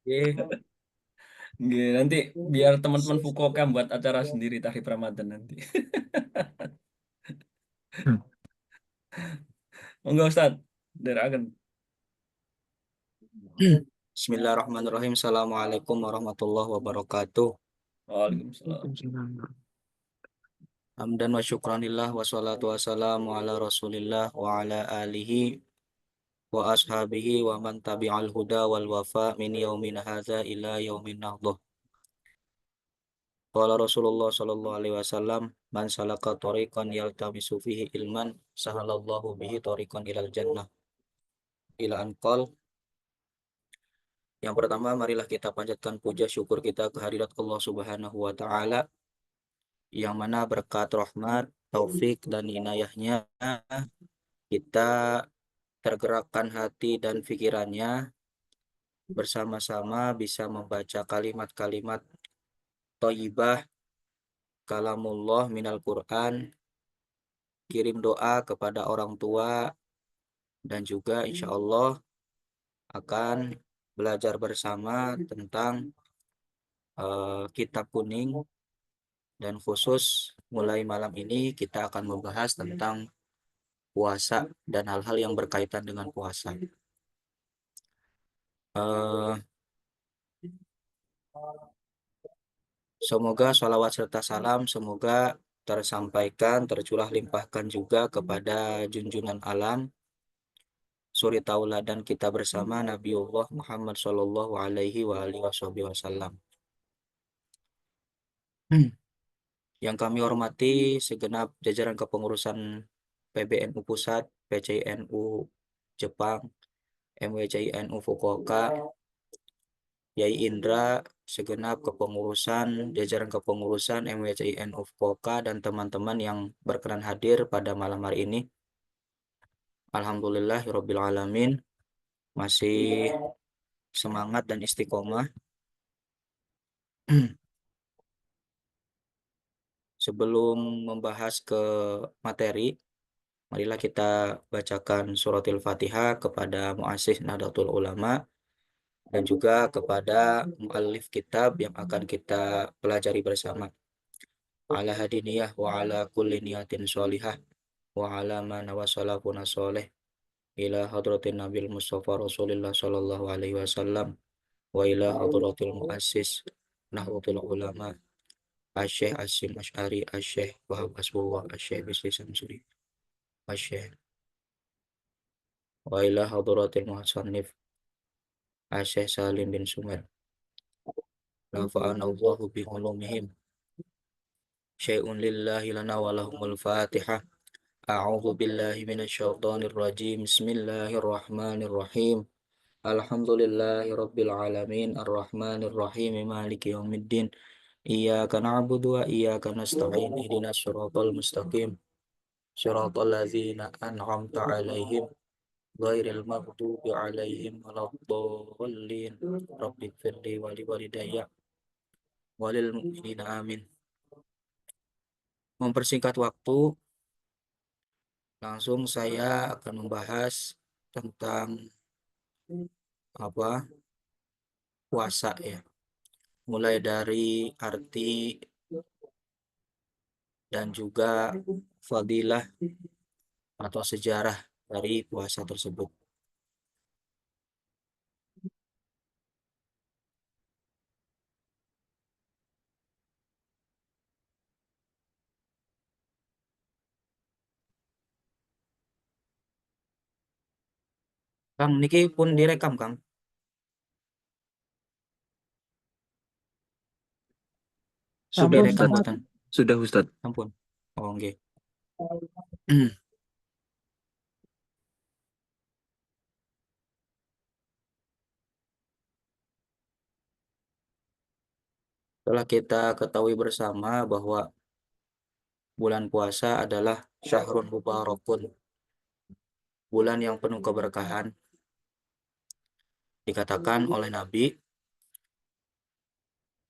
Oke. Nggih, nanti biar teman-teman Fukuoka buat acara sendiri Tahrib Ramadan nanti. Hmm. Enggak Ustaz, derakan. Bismillahirrahmanirrahim. Assalamualaikum warahmatullahi wabarakatuh. Waalaikumsalam. Hamdan wa syukranillah wassalatu wassalamu ala rasulillah wa ala alihi wa ashabihi wa man tabi'al huda wal wafa min yaumin hadza ila yaumin nahdhah. Qala Rasulullah sallallahu alaihi wasallam, man salaka tariqan yaltamisu fihi ilman sahalallahu bihi tariqan ilal jannah. Ila anqal. Yang pertama, marilah kita panjatkan puja syukur kita kehadirat Allah Subhanahu wa taala yang mana berkat rahmat, taufik dan inayahnya kita tergerakkan hati dan pikirannya bersama-sama bisa membaca kalimat-kalimat thayyibah kalamullah minal Quran, kirim doa kepada orang tua dan juga insya Allah akan belajar bersama tentang kitab kuning, dan khusus mulai malam ini kita akan membahas tentang puasa dan hal-hal yang berkaitan dengan puasa. Eh, Semoga sholawat serta salam semoga tersampaikan, tercurah limpahkan juga kepada junjungan alam, suri tauladan kita bersama Nabiullah Muhammad Shallallahu Alaihi Wasallam. Yang kami hormati segenap jajaran kepengurusan PBNU Pusat, PCNU Jepang, MWCINU Fukuoka, Yai Indra, segenap kepengurusan, jajaran kepengurusan MWCINU Fukuoka, dan teman-teman yang berkenan hadir pada malam hari ini. Alhamdulillahirabbil alamin, masih semangat dan istiqomah. Sebelum membahas ke materi, marilah kita bacakan suratil Fatihah kepada muassis Nahdlatul Ulama dan juga kepada muallif kitab yang akan kita pelajari bersama. Ala hadiniyah wa ala kulli niyatin sholihah wa ala ma nawasalafuna sholih ila hadratin nabil mustafa rasulillah sallallahu alaihi wasallam wa ila hadratil muassis Nahdlatul Ulama Asyikh Asim Asy'ari Asyikh Wahab Asbullah Asyikh Bisri Samsuri Asyikh wa ila hadratil muhassanif Asyikh Salim bin Sumer nafa'ana Allahu bi ulumihim syai'un lillahi lana wa lahumul fatihah. A'udzu billahi minasyaitonir rajim. Bismillahirrahmanirrahim. Alhamdulillahi rabbil alamin arrahmanir rahim maliki yaumiddin. Iyyaka na'budu wa iyyaka nasta'in. Ihdinas siratal mustaqim. Siratal ladzina an'amta 'alaihim ghairil maghdubi 'alaihim waladdallin. Rabbighfirli wa liwalidayya walil mu'minina amin. Mempersingkat waktu, langsung saya akan membahas tentang apa puasa ya. Mulai dari arti dan juga fadilah atau sejarah dari puasa tersebut. Kang, niki pun direkam, Kang. Sudah Direkam Ustaz. buatan. Sudah Ustaz. Ampun. Oh, nggih. Setelah kita ketahui bersama bahwa bulan puasa adalah syahrun mubarakun, bulan yang penuh keberkahan. Dikatakan oleh Nabi,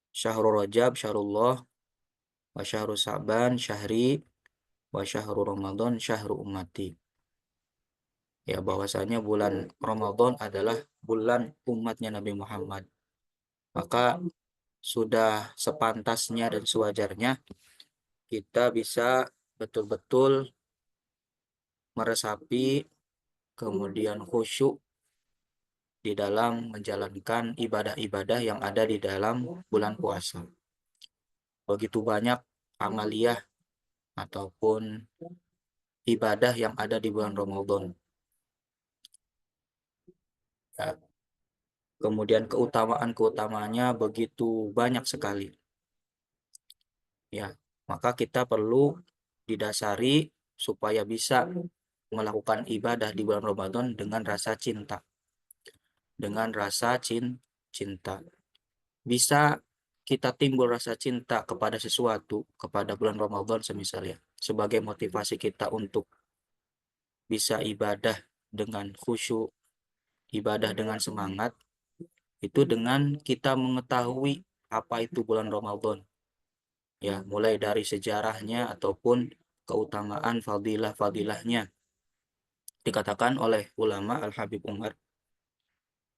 syahrul Rajab syahrullah, wa syahru Sa'ban syahri, wa syahru Ramadan syahru ummati. ya bahwasanya bulan Ramadan adalah bulan umatnya Nabi Muhammad. Maka sudah sepantasnya dan sewajarnya kita bisa betul-betul meresapi, kemudian khusyuk di dalam menjalankan ibadah-ibadah yang ada di dalam bulan puasa. Begitu banyak amaliyah ataupun ibadah yang ada di bulan Ramadan. Ya, kemudian keutamaan-keutamaannya begitu banyak sekali. Ya, maka kita perlu didasari supaya bisa melakukan ibadah di bulan Ramadan dengan rasa cinta, dengan rasa cinta. Bisa kita timbul rasa cinta kepada sesuatu, kepada bulan Ramadan semisalnya, sebagai motivasi kita untuk bisa ibadah dengan khusyuk, ibadah dengan semangat, itu dengan kita mengetahui apa itu bulan Ramadan. Ya, mulai dari sejarahnya ataupun keutamaan fadilah-fadilahnya. Dikatakan oleh ulama Al-Habib Umar,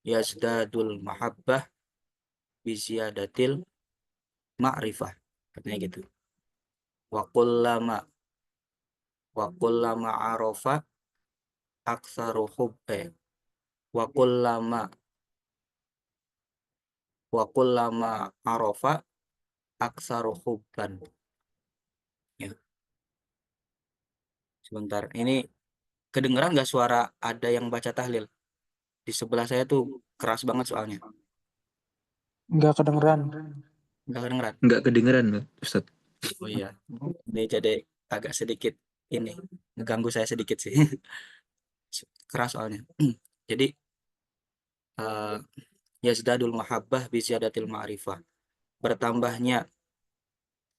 yazdadul mahabbah biziyadatil ma'rifah. Artinya gitu. Wa kullama arafa aktsaru hubbe. Wa kullama arafa aktsaru hubban. Ya, sebentar. Ini kedengeran nggak suara ada yang baca tahlil? Di sebelah saya tuh keras banget soalnya. Nggak kedengeran. Nggak kedengeran. Nggak kedengeran, Ustaz. Oh iya, ini jadi agak sedikit ini ngeganggu saya sedikit sih. Keras soalnya. Jadi eh, yazdadul mahabbah bi ziyadatil ma'rifah. Bertambahnya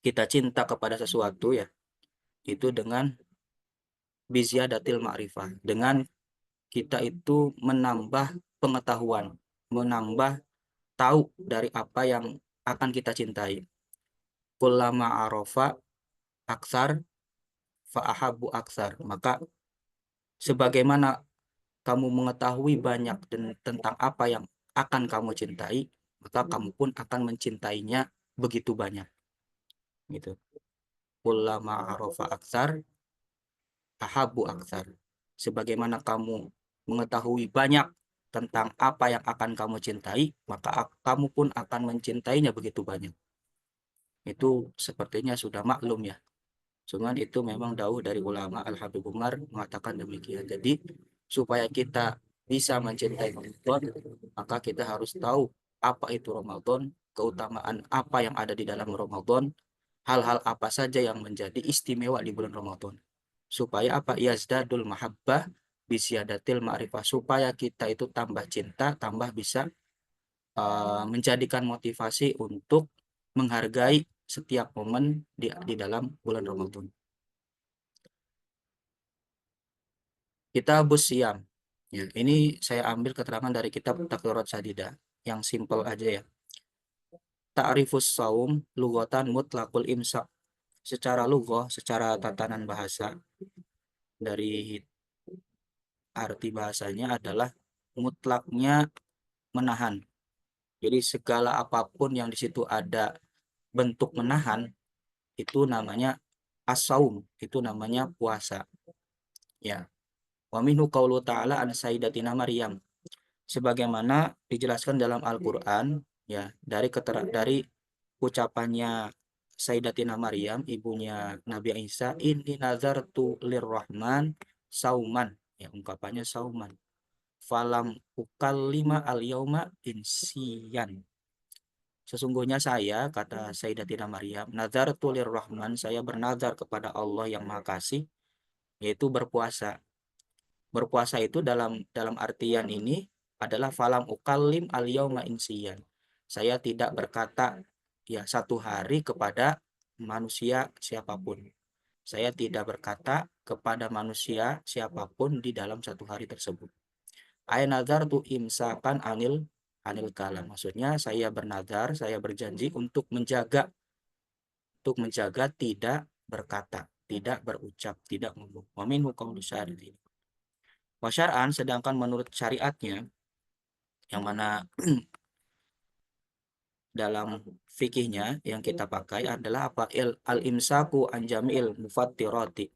kita cinta kepada sesuatu ya, itu dengan bi ziyadatil ma'rifah. Dengan kita itu menambah pengetahuan, menambah tahu dari apa yang akan kita cintai. Kullama arafa aksar fa'ahabu aksar. Maka sebagaimana kamu mengetahui banyak tentang apa yang akan kamu cintai, maka kamu pun akan mencintainya begitu banyak. Gitu. Kullama arafa aksar, ahabu aksar. Sebagaimana kamu mengetahui banyak tentang apa yang akan kamu cintai, maka kamu pun akan mencintainya begitu banyak. Itu sepertinya sudah maklum ya. Cuman itu memang dawuh dari ulama Al-Habib Umar mengatakan demikian. Jadi supaya kita bisa mencintai Ramadan, maka kita harus tahu apa itu Ramadan, keutamaan apa yang ada di dalam Ramadan, hal-hal apa saja yang menjadi istimewa di bulan Ramadan. Supaya apa? Yazdadul mahabbah bisyadatil ma'rifah. Supaya kita itu tambah cinta, tambah bisa menjadikan motivasi untuk menghargai setiap momen di dalam bulan Ramadan. Kita siam. Ya, ini saya ambil keterangan dari kitab Taqrirat Sadida yang simple aja ya. Ta'rifus saum lughatan mutlaqul imsak. Secara lughah, secara tatanan bahasa dari arti bahasanya adalah mutlaknya menahan. Jadi segala apapun yang di situ ada bentuk menahan itu namanya as-saum, itu namanya puasa. Ya. Wa minhu qaulu ta'ala an sayyidatina Maryam, sebagaimana dijelaskan dalam Al-Qur'an ya, dari ucapannya Sayyidatina Maryam, ibunya Nabi Isa, inni nazartu lirrahman sauman, ya ungkapannya sauman, falam ukallima al yauma insiyan. Sesungguhnya saya, kata Sayyidatina Maryam, nazartu lirrahman, saya bernazar kepada Allah yang Maha Kasih, yaitu berpuasa. Berpuasa itu dalam artian ini adalah falam ukalim al yauma insiyan. Saya tidak berkata ya satu hari kepada manusia siapapun. Saya tidak berkata kepada manusia siapapun di dalam satu hari tersebut. Ay nazar tu imsakan anil kalam. Maksudnya saya bernazar, saya berjanji untuk menjaga tidak berkata, tidak berucap, tidak ngomong. Wa minhu qaulu syarih. Wasyar'an, sedangkan menurut syariatnya, yang mana dalam fikihnya yang kita pakai adalah apa? Al-imsaku an jami'il mufattirati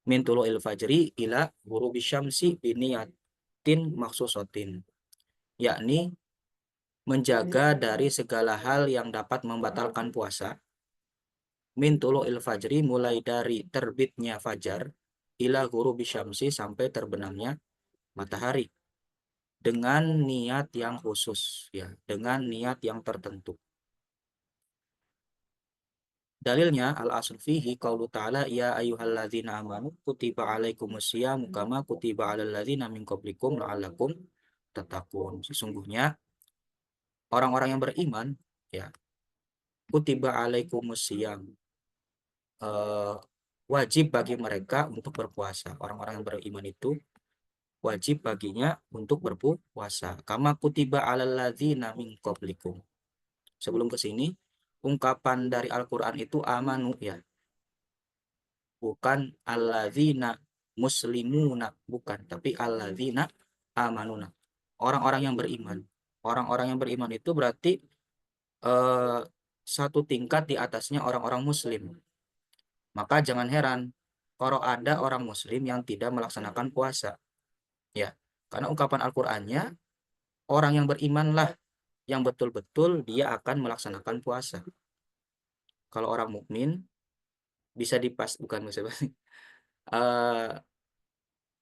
min tulu'il fajri ila ghurubi syamsi biniyatin maksusatin. Yakni menjaga dari segala hal yang dapat membatalkan puasa min tulu'il fajri, mulai dari terbitnya fajar, ila ghurubi syamsi, sampai terbenamnya matahari, dengan niat yang khusus, ya, dengan niat yang tertentu. Dalilnya al-asl fihi qaulu ta'ala ya ayyuhalladzina amanu kutiba alaikumusyamu kama kutiba alal ladzina min qablikum la'allakum tattaqun. Sesungguhnya orang-orang yang beriman, ya, kutiba alaikumusyamu, eh, wajib bagi mereka untuk berpuasa. Orang-orang yang beriman itu wajib baginya untuk berpuasa. Kama kutiba alal ladzina min qablikum. Sebelum ke sini, ungkapan dari Al-Qur'an itu amanu, ya. Bukan alladzina muslimuna, bukan, tapi alladzina amanuna. Orang-orang yang beriman. Orang-orang yang beriman itu berarti eh, satu tingkat di atasnya orang-orang muslim. Maka jangan heran kalau ada orang muslim yang tidak melaksanakan puasa. Ya, karena ungkapan Al-Qur'annya orang yang berimanlah yang betul-betul dia akan melaksanakan puasa. Kalau orang mukmin bisa dipas, bukan bisa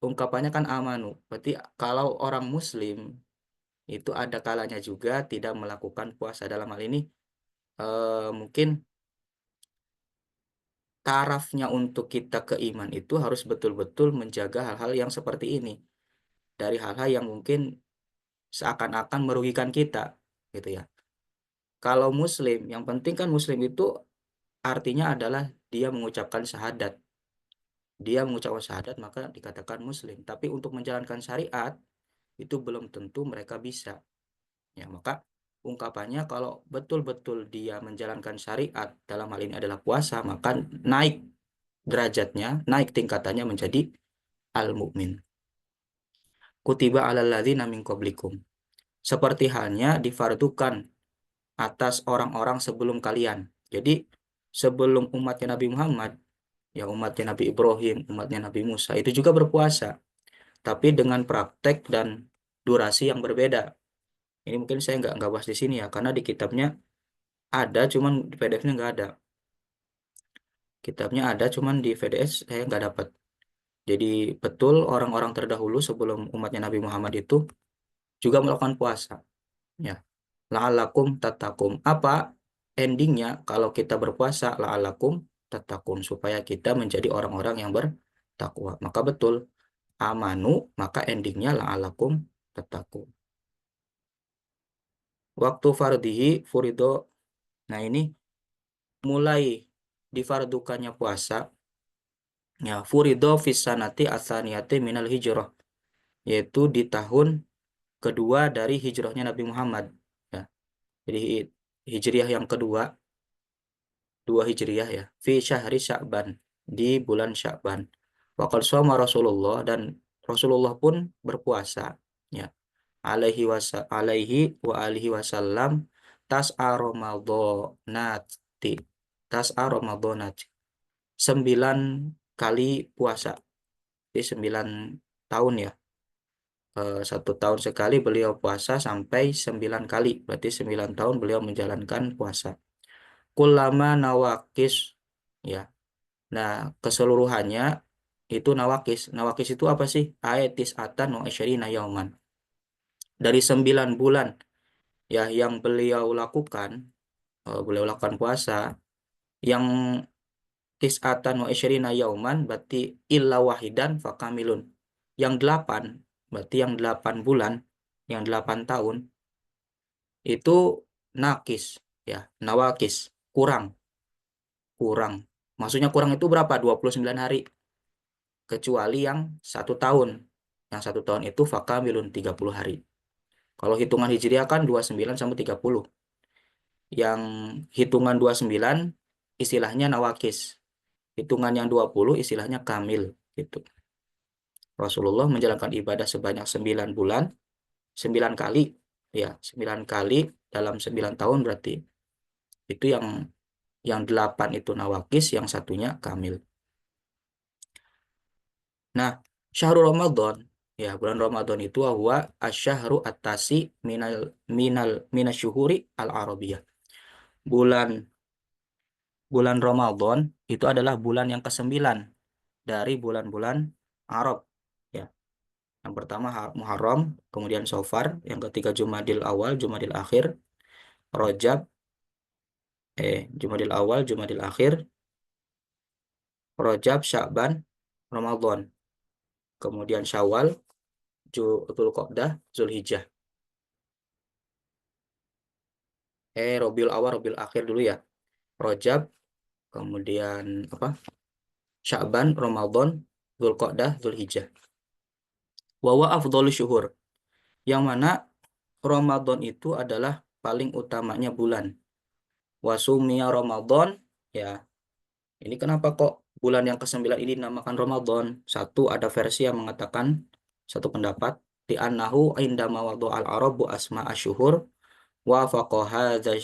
ungkapannya kan amanu. Berarti kalau orang muslim itu ada kalanya juga tidak melakukan puasa. Dalam hal ini mungkin tarafnya untuk kita ke iman itu harus betul-betul menjaga hal-hal yang seperti ini. Dari hal-hal yang mungkin seakan-akan merugikan kita, gitu ya. Kalau muslim, yang penting kan muslim itu artinya adalah dia mengucapkan syahadat. Dia mengucapkan syahadat maka dikatakan muslim. Tapi untuk menjalankan syariat itu belum tentu mereka bisa. Ya, maka ungkapannya kalau betul-betul dia menjalankan syariat dalam hal ini adalah puasa, maka naik derajatnya, naik tingkatannya menjadi al-mu'min. Kutiba alal ladzina min qablikum. Seperti halnya difardukan atas orang-orang sebelum kalian. Jadi sebelum umatnya Nabi Muhammad, ya umatnya Nabi Ibrahim, umatnya Nabi Musa, itu juga berpuasa. Tapi dengan praktek dan durasi yang berbeda. Ini mungkin saya nggak bahas di sini ya, karena di kitabnya ada, cuman di PDF-nya nggak ada. Kitabnya ada, cuman di VDS saya nggak dapat. Jadi betul orang-orang terdahulu sebelum umatnya Nabi Muhammad itu juga melakukan puasa. Ya, la'alakum tattakum. Apa endingnya kalau kita berpuasa? La'alakum tattaqun, supaya kita menjadi orang-orang yang bertakwa. Maka betul amanu, maka endingnya la'alakum tattaqun. Waktu fardihi furido. Nah, ini mulai difardukannya puasa, ya, furido fis sanati atsaniyati minal hijrah, yaitu di tahun kedua dari hijrahnya Nabi Muhammad, ya. Jadi hijriah yang kedua, dua hijriah, ya, fi syahri Sya'ban, di bulan Sya'ban. Waqad shoma Rasulullah, dan Rasulullah pun berpuasa, ya, alaihi wa alihi wasallam, tas'a ramadhanati, tas'a ramadhanati, 9 kali puasa. Jadi 9 tahun, ya. 1 tahun sekali beliau puasa sampai 9 kali. Berarti 9 tahun beliau menjalankan puasa. Kullama nawakis, ya. Nah, keseluruhannya itu nawakis. Nawakis itu apa sih? Ayatis atan wa isyarina yauman. Dari 9 bulan, ya, yang beliau lakukan puasa, yang tis'atan wa isyarina yauman berarti illa wahidan fakamilun. Yang 8, berarti yang 8 bulan, yang 8 tahun itu nakis, ya, nawakis, kurang, kurang. Maksudnya kurang itu berapa? 29 hari. Kecuali yang 1 tahun. Yang 1 tahun itu fakamilun 30 hari. Kalau hitungan hijriah kan 29 sampai 30. Yang hitungan 29 istilahnya nawakis. Hitungan yang 20 istilahnya kamil, gitu. Rasulullah menjalankan ibadah sebanyak 9 bulan, 9 kali, ya 9 kali dalam 9 tahun berarti. Itu yang 8 itu nawakis, yang satunya kamil. Nah, syahrul Ramadan, ya bulan Ramadan itu huwa asyahru atasi minasyuhuri al-arabiyah. Bulan bulan Ramadan itu adalah bulan yang kesembilan dari bulan-bulan Arab. Ya, yang pertama Muharram, kemudian Safar, yang ketiga Jumadil Awal, Jumadil Akhir, Rajab, Jumadil Awal, Jumadil Akhir, Rajab, Sya'ban, Ramadan. Kemudian Syawal, Dzulqa'dah, Zulhijjah. Rabiul Awal, Rabiul Akhir dulu ya. Rajab, kemudian apa? Sya'ban, Ramadan, Dzulqa'dah, Zulhijjah. Wa huwa afdhalus syuhur. Yang mana Ramadan itu adalah paling utamanya bulan. Wasumia Ramadan, ya. Ini kenapa kok bulan yang ke-9 ini dinamakan Ramadan? Satu, ada versi yang mengatakan, satu pendapat, di annahu indama al arabu asma asyuhur wa faqahadza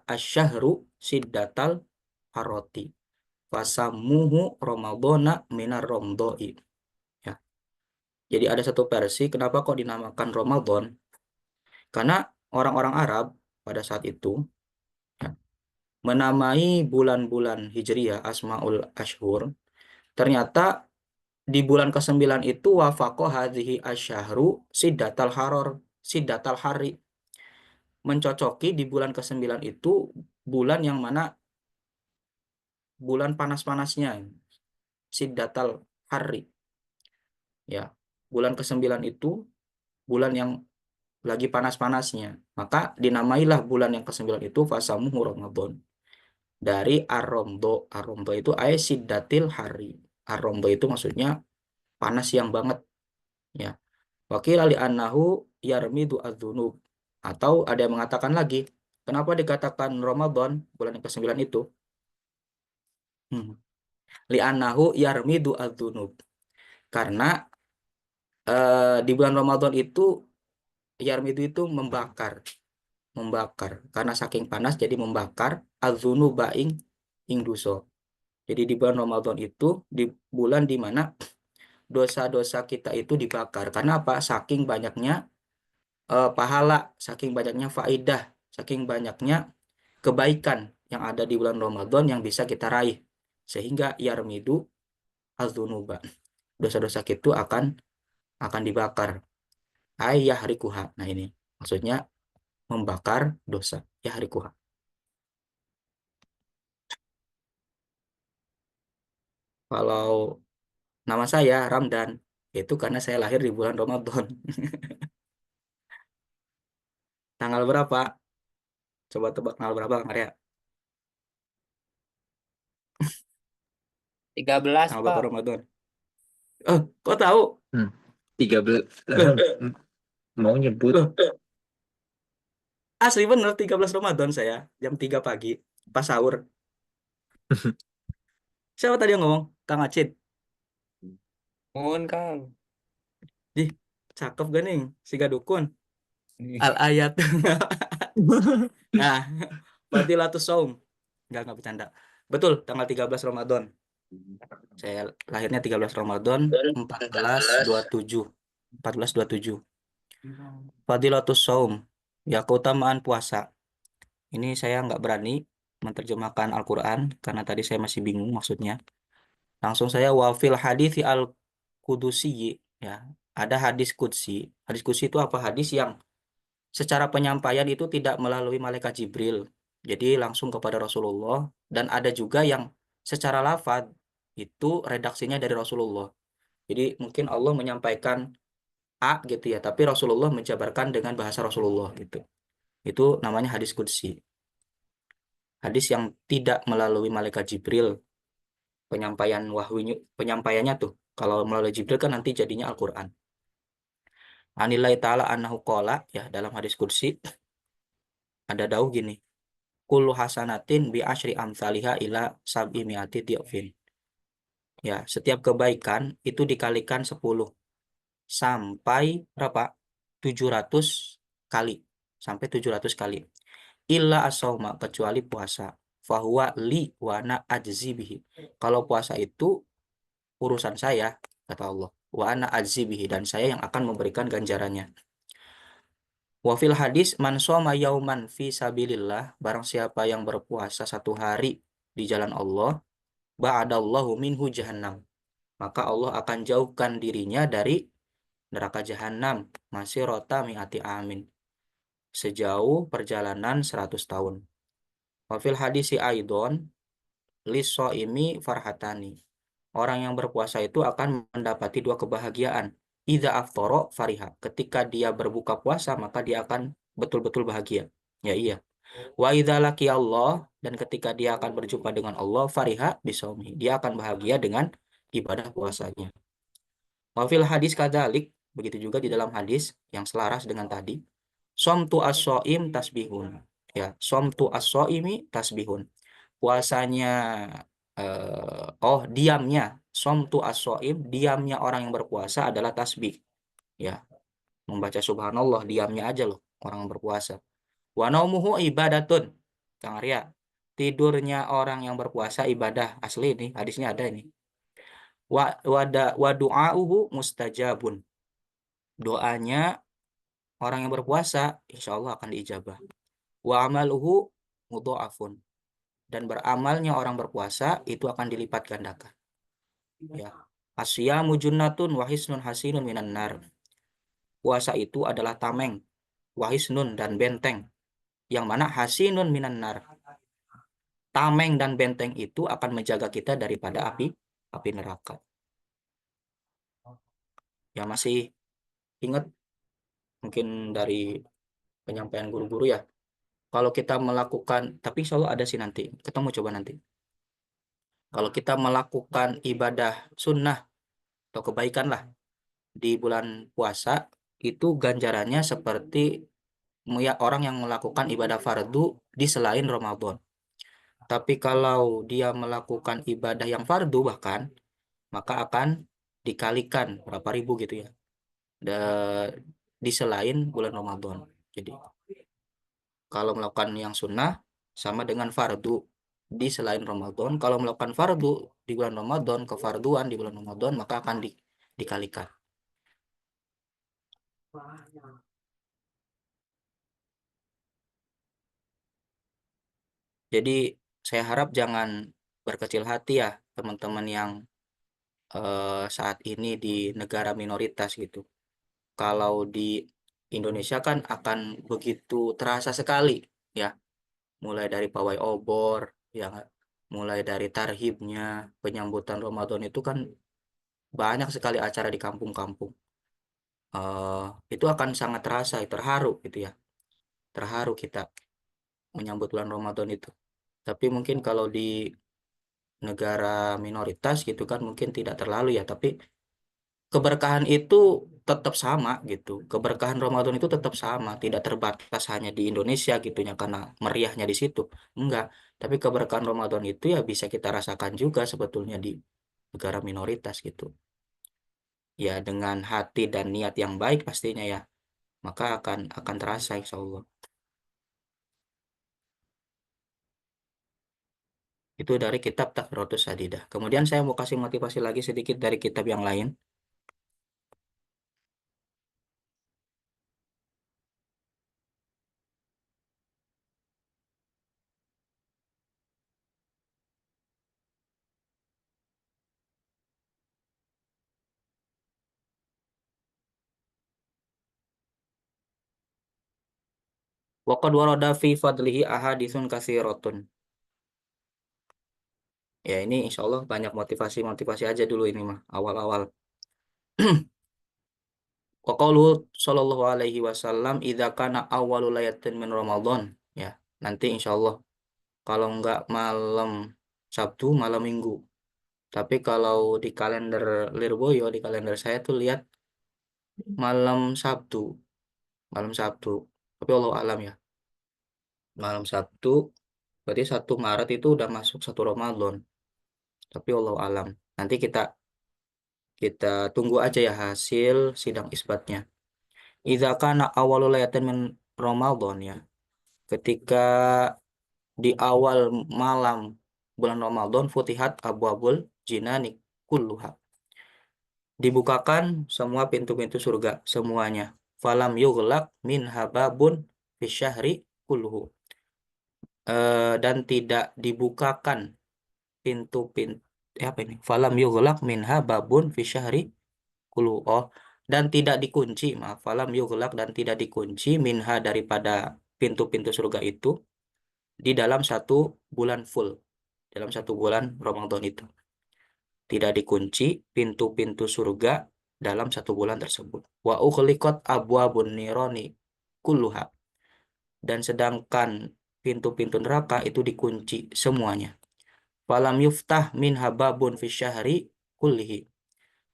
asyahru siddatal haroti fasammuhu Ramadana minar romdoi. Ya. Jadi ada satu versi kenapa kok dinamakan Ramadan? Karena orang-orang Arab pada saat itu, ya, menamai bulan-bulan Hijriyah Asmaul Ashhur. Ternyata di bulan ke-9 itu wafaqo hadhihi asyahru siddatal hari. Mencocoki di bulan ke-9 itu bulan yang mana bulan panas-panasnya. Siddatal hari. Ya, bulan ke-9 itu bulan yang lagi panas-panasnya. Maka dinamailah bulan yang ke-9 itu fasamuhu Ramadan. Dari Ar-Romdo. Ar-Romdo itu siddatil hari. Ar-Romdo itu maksudnya panas yang banget. Ya. Wakil ali annahu yarmidu adzunub. Atau ada yang mengatakan lagi, kenapa dikatakan Ramadan bulan yang ke-9 itu? Hmm. Li annahu yarmidu adzunub. Karena di bulan Ramadan itu yarmidu itu membakar. Karena saking panas jadi membakar adzunuba ing dosa. Jadi di bulan Ramadan itu di bulan di mana dosa-dosa kita itu dibakar. Karena apa? Saking banyaknya pahala, saking banyaknya faidah, saking banyaknya kebaikan yang ada di bulan Ramadan yang bisa kita raih. Sehingga yarmidu adzunuba. Dosa-dosa kita akan dibakar. Yahrikuha. Nah ini maksudnya membakar dosa. Yahrikuha. Kalau nama saya Ramdan, itu karena saya lahir di bulan Ramadan. Tanggal berapa? Coba tebak tanggal berapa, Kang Arya? 13, Tanggal Pak. berapa Ramadan? Kok tahu? 13 Loh, mau nyebut loh, asli bener 13 Ramadan saya, jam 3 pagi, pas sahur. Siapa tadi yang ngomong? Kang Acid. Mohon, Kang. Ih, cakep gak nih? Siga dukun. Al-ayat. Nah, Fadilatus Saum. Enggak bercanda. Betul, tanggal 13 Ramadan. Saya lahirnya 13 Ramadan 1427. 1427. Fadilatus Saum. Ya, keutamaan puasa. Ini saya nggak berani menerjemahkan Al-Quran karena tadi saya masih bingung maksudnya. Langsung saya wafil hadis al-Qudusi, ya. Ada hadis Qudsi. Hadis Qudsi itu apa? Hadis yang secara penyampaian itu tidak melalui malaikat Jibril. Jadi langsung kepada Rasulullah, dan ada juga yang secara lafaz itu redaksinya dari Rasulullah. Jadi mungkin Allah menyampaikan A gitu ya, tapi Rasulullah menjabarkan dengan bahasa Rasulullah gitu. Itu namanya hadis Qudsi. Hadis yang tidak melalui malaikat Jibril, penyampaiannya tuh. Kalau melalui Jibril kan nanti jadinya Al-Qur'an. Anillahi ta'ala annahu qala, ya, dalam hadis Qudsi ada dauh gini. Kullu hasanatin bi asyri amsalihha ila sab'i mi'ati dhi'fin. Ya, setiap kebaikan itu dikalikan 10 sampai berapa? 700 kali. Sampai 700 kali. Illa as-sauma, kecuali puasa. Fahuwa li wa ana ajzi bihi. Kalau puasa itu urusan saya, kata Allah. Wa ana ajzi bihi, dan saya yang akan memberikan ganjarannya. Wa fil hadis man shoma yauman fi sabilillah, barang siapa yang berpuasa satu hari di jalan Allah, ba'adallahu minhu jahannam, maka Allah akan jauhkan dirinya dari neraka jahanam masih rota mi'ati amin, sejauh perjalanan 100 tahun. Wa fil hadisi aidon lis-shaimi farhatani, orang yang berpuasa itu akan mendapati dua kebahagiaan. Idza aftara fariha, ketika dia berbuka puasa maka dia akan betul-betul bahagia. Ya iya. Wa idza Allah, dan ketika dia akan berjumpa dengan Allah, fariha bisaumi, dia akan bahagia dengan ibadah puasanya. Wa fil hadis kadzalik, begitu juga di dalam hadis yang selaras dengan tadi, somtu as-shaim tasbihun. Ya, somtu as-shaimi tasbihun. Puasanya diamnya, somtu as-shaim, diamnya orang yang berpuasa adalah tasbih. Ya, membaca subhanallah, diamnya aja loh orang yang berpuasa. Wa naumuhu ibadatun. Kang Arya, tidurnya orang yang berpuasa ibadah. Asli ini, hadisnya ada ini. Wa du'auhu mustajabun. Doanya orang yang berpuasa insya Allah akan diijabah. Wa amaluhu mudha'afun. Dan beramalnya orang berpuasa itu akan dilipat gandakan. Ya. Asyamu junnatun wa hisnun hasinun minan nar. Puasa itu adalah tameng, wahisnun, dan benteng. Yang mana hasinun minan nar. Tameng dan benteng itu akan menjaga kita daripada api neraka. Ya masih ingat mungkin dari penyampaian guru-guru ya. Kalau kita melakukan, tapi selalu ada sih nanti. Ketemu coba nanti. Kalau kita melakukan ibadah sunnah atau kebaikan lah di bulan puasa, itu ganjarannya seperti orang yang melakukan ibadah fardu di selain Ramadan. Tapi kalau dia melakukan ibadah yang fardu bahkan, maka akan dikalikan berapa ribu gitu ya. Di selain bulan Ramadan. Jadi kalau melakukan yang sunnah sama dengan fardu di selain Ramadan. Kalau melakukan fardu di bulan Ramadan, kefarduan di bulan Ramadan, maka akan dikalikan. Jadi saya harap jangan berkecil hati ya teman-teman yang saat ini di negara minoritas gitu. Kalau di Indonesia kan akan begitu terasa sekali ya, mulai dari pawai obor, ya mulai dari tarhibnya, penyambutan Ramadan itu kan banyak sekali acara di kampung-kampung. Eh, itu akan sangat terasa, terharu gitu ya, terharu kita menyambut bulan Ramadan itu. Tapi mungkin kalau di negara minoritas gitu kan mungkin tidak terlalu ya, tapi keberkahan itu tetap sama gitu. Keberkahan Ramadan itu tetap sama, tidak terbatas hanya di Indonesia gitunya karena meriahnya di situ. Enggak, tapi keberkahan Ramadan itu ya bisa kita rasakan juga sebetulnya di negara minoritas gitu. Ya dengan hati dan niat yang baik pastinya ya, maka akan terasa insya Allah. Itu dari kitab Taqratus Sadidah. Kemudian saya mau kasih motivasi lagi sedikit dari kitab yang lain. Waqad warada fi fadlihi ahaditsun katsiratun. Ya ini insya Allah banyak motivasi-motivasi aja dulu ini mah awal-awal. Wa qauluhu sallallahu alaihi wasallam idza kana awwalu layatin min Ramadan. Ya, nanti insya Allah kalau nggak malam Sabtu, malam Minggu. Tapi kalau di kalender Lirboyo, di kalender saya tuh lihat malam Sabtu, malam Sabtu. Tapi Allah alam ya, malam Sabtu. Berarti 1 Maret itu udah masuk 1 Ramadan. Tapi Allah alam. Nanti kita tunggu aja ya hasil sidang isbatnya. Idza kana awwalul layatin min Ramadan ya. Ketika di awal malam bulan Ramadan futihat abwabul jinani kulluha. Dibukakan semua pintu-pintu surga semuanya. Falam yughlaq min hababun fisyahri kulluhu. Dan tidak dibukakan pintu-pintu apa ini? Falam yughlaq minha babun fisyahri kulluhu. Oh, dan tidak dikunci, maaf. Falam yughlaq dan tidak dikunci minha daripada pintu-pintu surga itu di dalam 1 bulan full. Dalam 1 bulan Ramadan itu. Tidak dikunci pintu-pintu surga dalam 1 bulan tersebut. Wa ukhliqat abwabun nirani kulluha. Dan sedangkan pintu-pintu neraka itu dikunci semuanya. Falam yuftah min hababun fi syahri kullihi.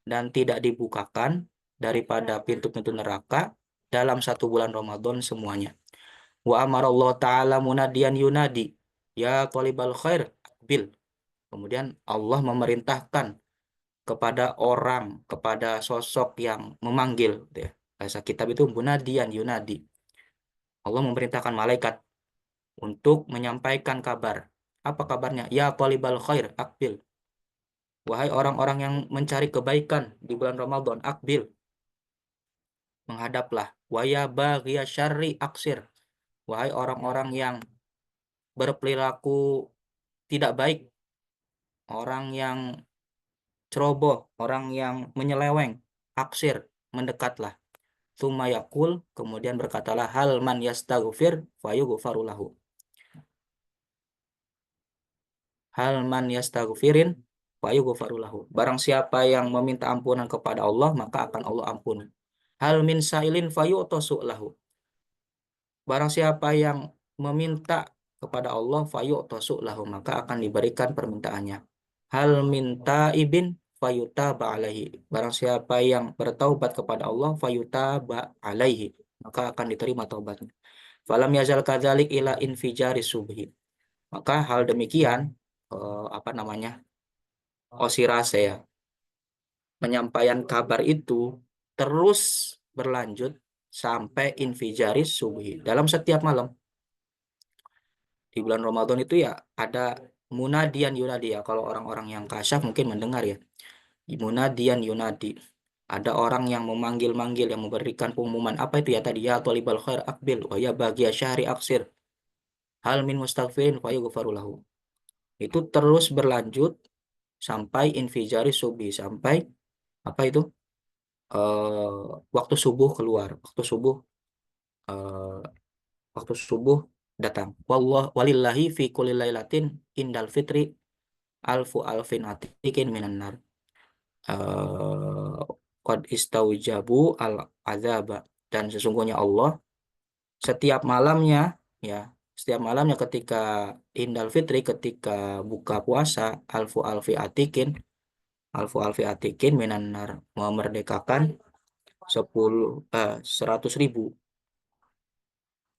Dan tidak dibukakan daripada pintu-pintu neraka dalam 1 bulan Ramadan semuanya. Wa amarallahu ta'ala munadiyan yunadi. Ya talibal khair bil. Kemudian Allah memerintahkan kepada sosok yang memanggil, gitu ya. Bahasa kitab itu munadiyan yunadi. Allah memerintahkan malaikat untuk menyampaikan kabar. Apa kabarnya? Ya talibal khair akbil. Wahai orang-orang yang mencari kebaikan di bulan Ramadan, akbil. Menghadaplah. Wa ya baghiya syarri aksir. Wahai orang-orang yang berperilaku tidak baik, orang yang ceroboh, orang yang menyeleweng, aksir, mendekatlah. Tsumma yaqul, kemudian berkatalah hal man yastaghfir fayughfaru lahu. Hal man yastaghfirin fayughfaru lahu. Barang siapa yang meminta ampunan kepada Allah, maka akan Allah ampuni. Hal min sailin fayu'tasu lahu. Barang siapa yang meminta kepada Allah fayu'tasu lahu, maka akan diberikan permintaannya. Hal minta ibin fayutaba alaihi. Barang siapa yang bertaubat kepada Allah fayutaba alaihi, maka akan diterima taubatnya. Falam yazal kadzalik ila infijari subhi. Maka hal demikian osirase ya, penyampaian kabar itu terus berlanjut sampai infijari subhi, dalam setiap malam di bulan Ramadan itu ya ada munadian yunadi ya. Kalau orang-orang yang kasyaf mungkin mendengar ya, munadian yunadi, ada orang yang memanggil-manggil, yang memberikan pengumuman. Apa itu ya tadi? Ya thalibal khair akbil wa ya bagiya syahri aksir hal min mustaghfirin fayughfaru lahu. Itu terus berlanjut sampai infijari subuh, sampai apa itu waktu subuh keluar, waktu subuh datang. Walillahi fi kulli lailatin indal fitri alfu alfin atikin minan nar. Qad istaujabu al azaba. Dan sesungguhnya Allah setiap malamnya ya, setiap malamnya ketika indal fitri, ketika buka puasa, alfu alfi atikin minan nar, memerdekakan 100.000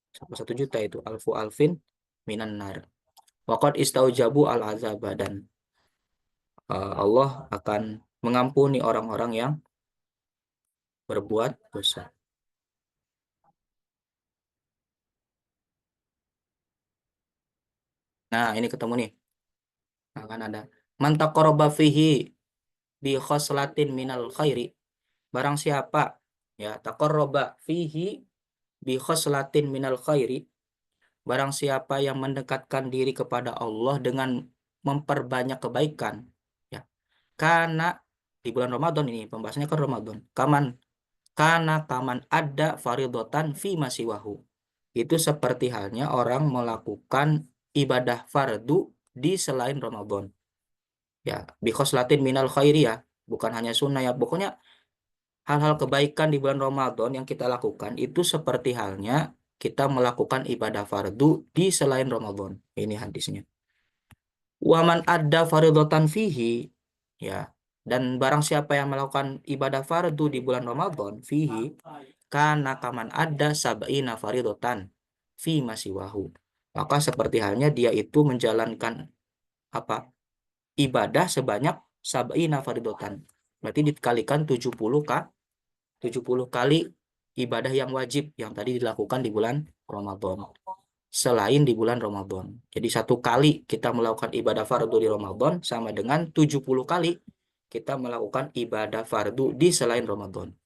sampai 1 juta itu alfu alfin minan nar. Waqad istaujabu al azaba, dan Allah akan mengampuni orang-orang yang berbuat dosa. Nah, ini ketemu nih. Nah, kan ada man taqarraba fihi bi khoslatin minal khairi. Barang siapa ya taqarraba fihi bi khoslatin minal khairi, barang siapa yang mendekatkan diri kepada Allah dengan memperbanyak kebaikan ya. Karena di bulan Ramadan ini pembahasannya kan Ramadan. Kaman ada faridotan fi masiwahu. Itu seperti halnya orang melakukan ibadah fardu di selain Ramadan. Ya, bi khoslatin minal khairi ya, bukan hanya sunnah ya. Pokoknya hal-hal kebaikan di bulan Ramadan yang kita lakukan itu seperti halnya kita melakukan ibadah fardu di selain Ramadan. Ini hadisnya. Waman ada faridotan fihi ya, dan barang siapa yang melakukan ibadah fardu di bulan Ramadan fihi, kana kaman ada sab'ina faridotan fi masiwahu, maka seperti halnya dia itu menjalankan apa? Ibadah sebanyak sab'ina fardatan. Berarti dikalikan 70 kali ibadah yang wajib yang tadi dilakukan di bulan Ramadan. Selain di bulan Ramadan. Jadi 1 kali kita melakukan ibadah fardu di Ramadan sama dengan 70 kali kita melakukan ibadah fardu di selain Ramadan.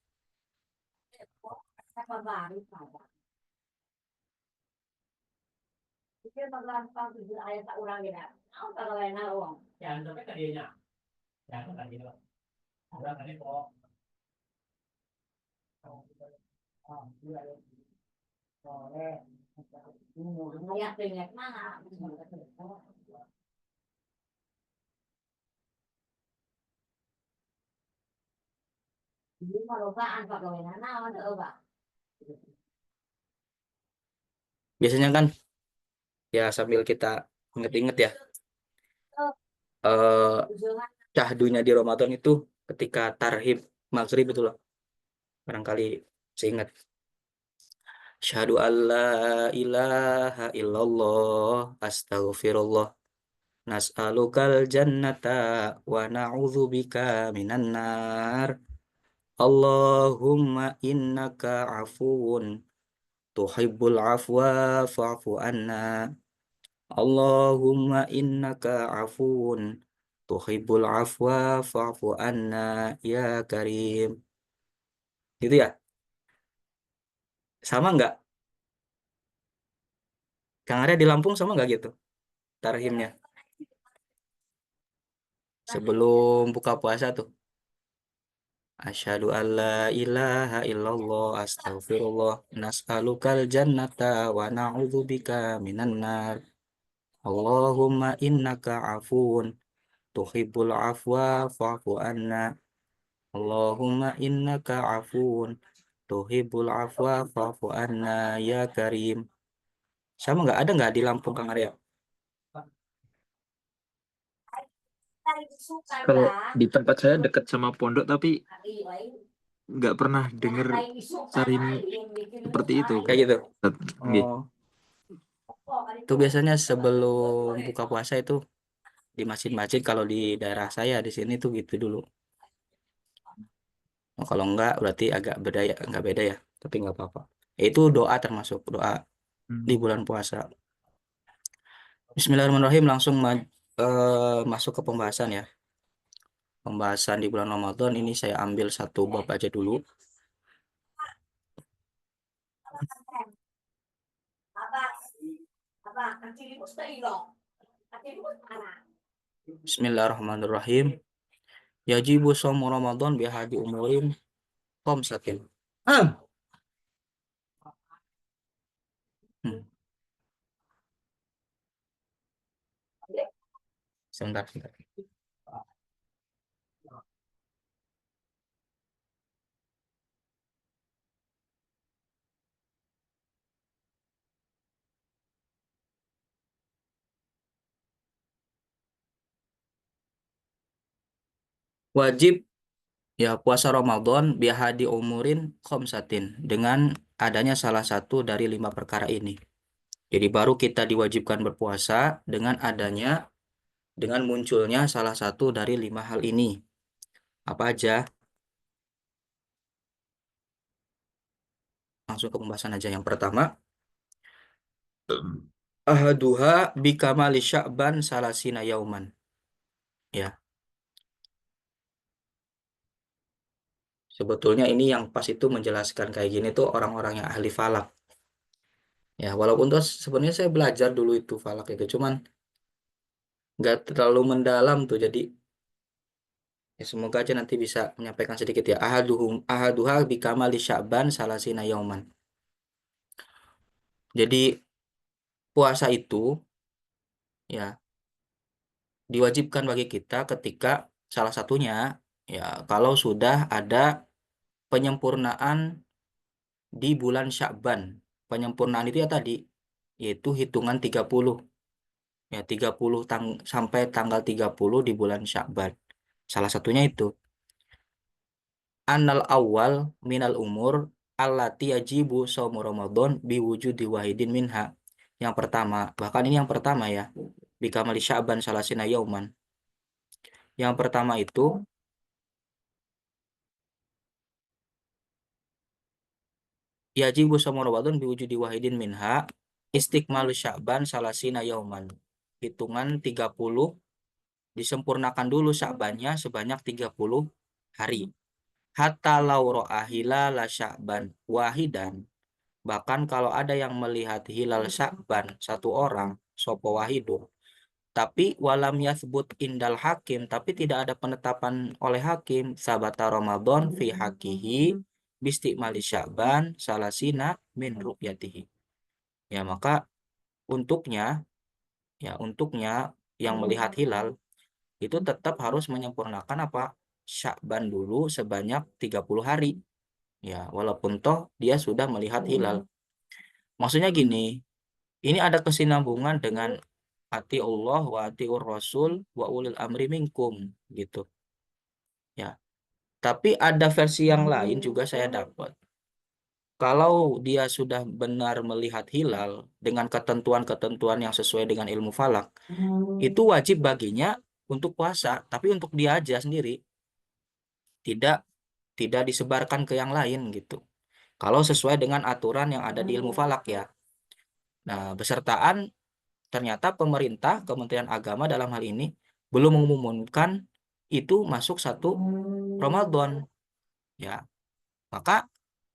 Biasanya kan ya sambil kita inget-inget ya, eh cahdunya di Ramadan itu ketika tarhib maghrib itu loh. Barangkali seingat. Asyhadu an la ilaha illallah astaghfirullah nas'alukal jannata wa na'udzubika minan nar. Allahumma innaka afuwun tuhibbul afwa fa'fu anna. Allahumma innaka afuwun tuhibbul afwa fa'fu anna ya karim. Gitu ya? Sama nggak? Kang Arya di Lampung sama nggak gitu? Tarhimnya. Sebelum buka puasa tuh. Asyhadu an la ilaha illallah astaghfirullah nas'alukal jannata wa na'udzubika minan nar. Allahumma innaka afuwun tuhibbul afwa fa'fu anna. Allahumma innaka afuwun tuhibbul afwa fa'fu anna ya karim. Sama nggak? Ada nggak di Lampung Kang Arya? Kalau di tempat saya dekat sama pondok tapi nggak pernah dengar tarim seperti itu. Kayak gitu. Nggih. Oh, itu biasanya sebelum buka puasa itu di masjid-masjid, kalau di daerah saya di sini tuh gitu dulu. Oh, kalau enggak berarti agak beda ya, enggak beda ya, tapi enggak apa-apa. Itu doa, termasuk doa di bulan puasa. Bismillahirrahmanirrahim, langsung masuk ke pembahasan ya. Pembahasan di bulan Ramadan ini saya ambil satu bab aja dulu. Bismillahirrahmanirrahim. Yajibu shaumu Ramadan bihadi umurin khamsatin. Hmm. Sebentar, sebentar. Wajib ya puasa Ramadan bihadi umurin khamsatin, dengan adanya salah satu dari 5 perkara ini. Jadi baru kita diwajibkan berpuasa dengan munculnya salah satu dari 5 hal ini. Apa aja? Langsung ke pembahasan aja. Yang pertama, ahaduha bikamali sya'ban salasina yauman. Ya, sebetulnya ini yang pas itu menjelaskan kayak gini tuh orang-orang yang ahli falak. Ya, walaupun tuh sebenarnya saya belajar dulu itu falak itu, cuman nggak terlalu mendalam tuh. Jadi ya semoga aja nanti bisa menyampaikan sedikit ya. Ahaduha bikamali sya'ban salasina yauman. Jadi puasa itu ya diwajibkan bagi kita ketika salah satunya ya kalau sudah ada penyempurnaan di bulan Sya'ban. Penyempurnaan itu ya tadi yaitu hitungan 30. Ya 30 sampai tanggal 30 di bulan Sya'ban. Salah satunya itu annal awal minal umur allati yajibu shaumu Ramadan biwujudi wahidin minha. Yang pertama, bahkan ini yang pertama ya. Bikamali Sya'ban salasina yauman. Yang pertama itu yajibu shaum Ramadan biwujudi wahidin minha istikmalu Sya'ban salasina yauman. Hitungan 30 disempurnakan dulu Sya'bannya sebanyak 30 hari. Hatta law ra'a hilala Sya'ban wahidan. Bahkan kalau ada yang melihat hilal Sya'ban satu orang, sopo wahidun. Tapi walam yathbut indal hakim, tapi tidak ada penetapan oleh hakim sabata Ramadan fi hakihi bistikmali Sya'ban salasina min ru'yatihi. Ya, maka untuknya yang melihat hilal itu tetap harus menyempurnakan apa? Sya'ban dulu sebanyak 30 hari. Ya, walaupun toh dia sudah melihat hilal. Maksudnya gini, ini ada kesinambungan dengan ati Allah wa atiur Rasul wa ulil amri minkum gitu. Ya. Tapi ada versi yang lain juga saya dapat. Kalau dia sudah benar melihat hilal dengan ketentuan-ketentuan yang sesuai dengan ilmu falak, itu wajib baginya untuk puasa, tapi untuk dia aja sendiri. Tidak disebarkan ke yang lain gitu. Kalau sesuai dengan aturan yang ada di ilmu falak ya. Nah, besertaan ternyata pemerintah, Kementerian Agama dalam hal ini belum mengumumkan itu masuk 1 Ramadan. Ya, maka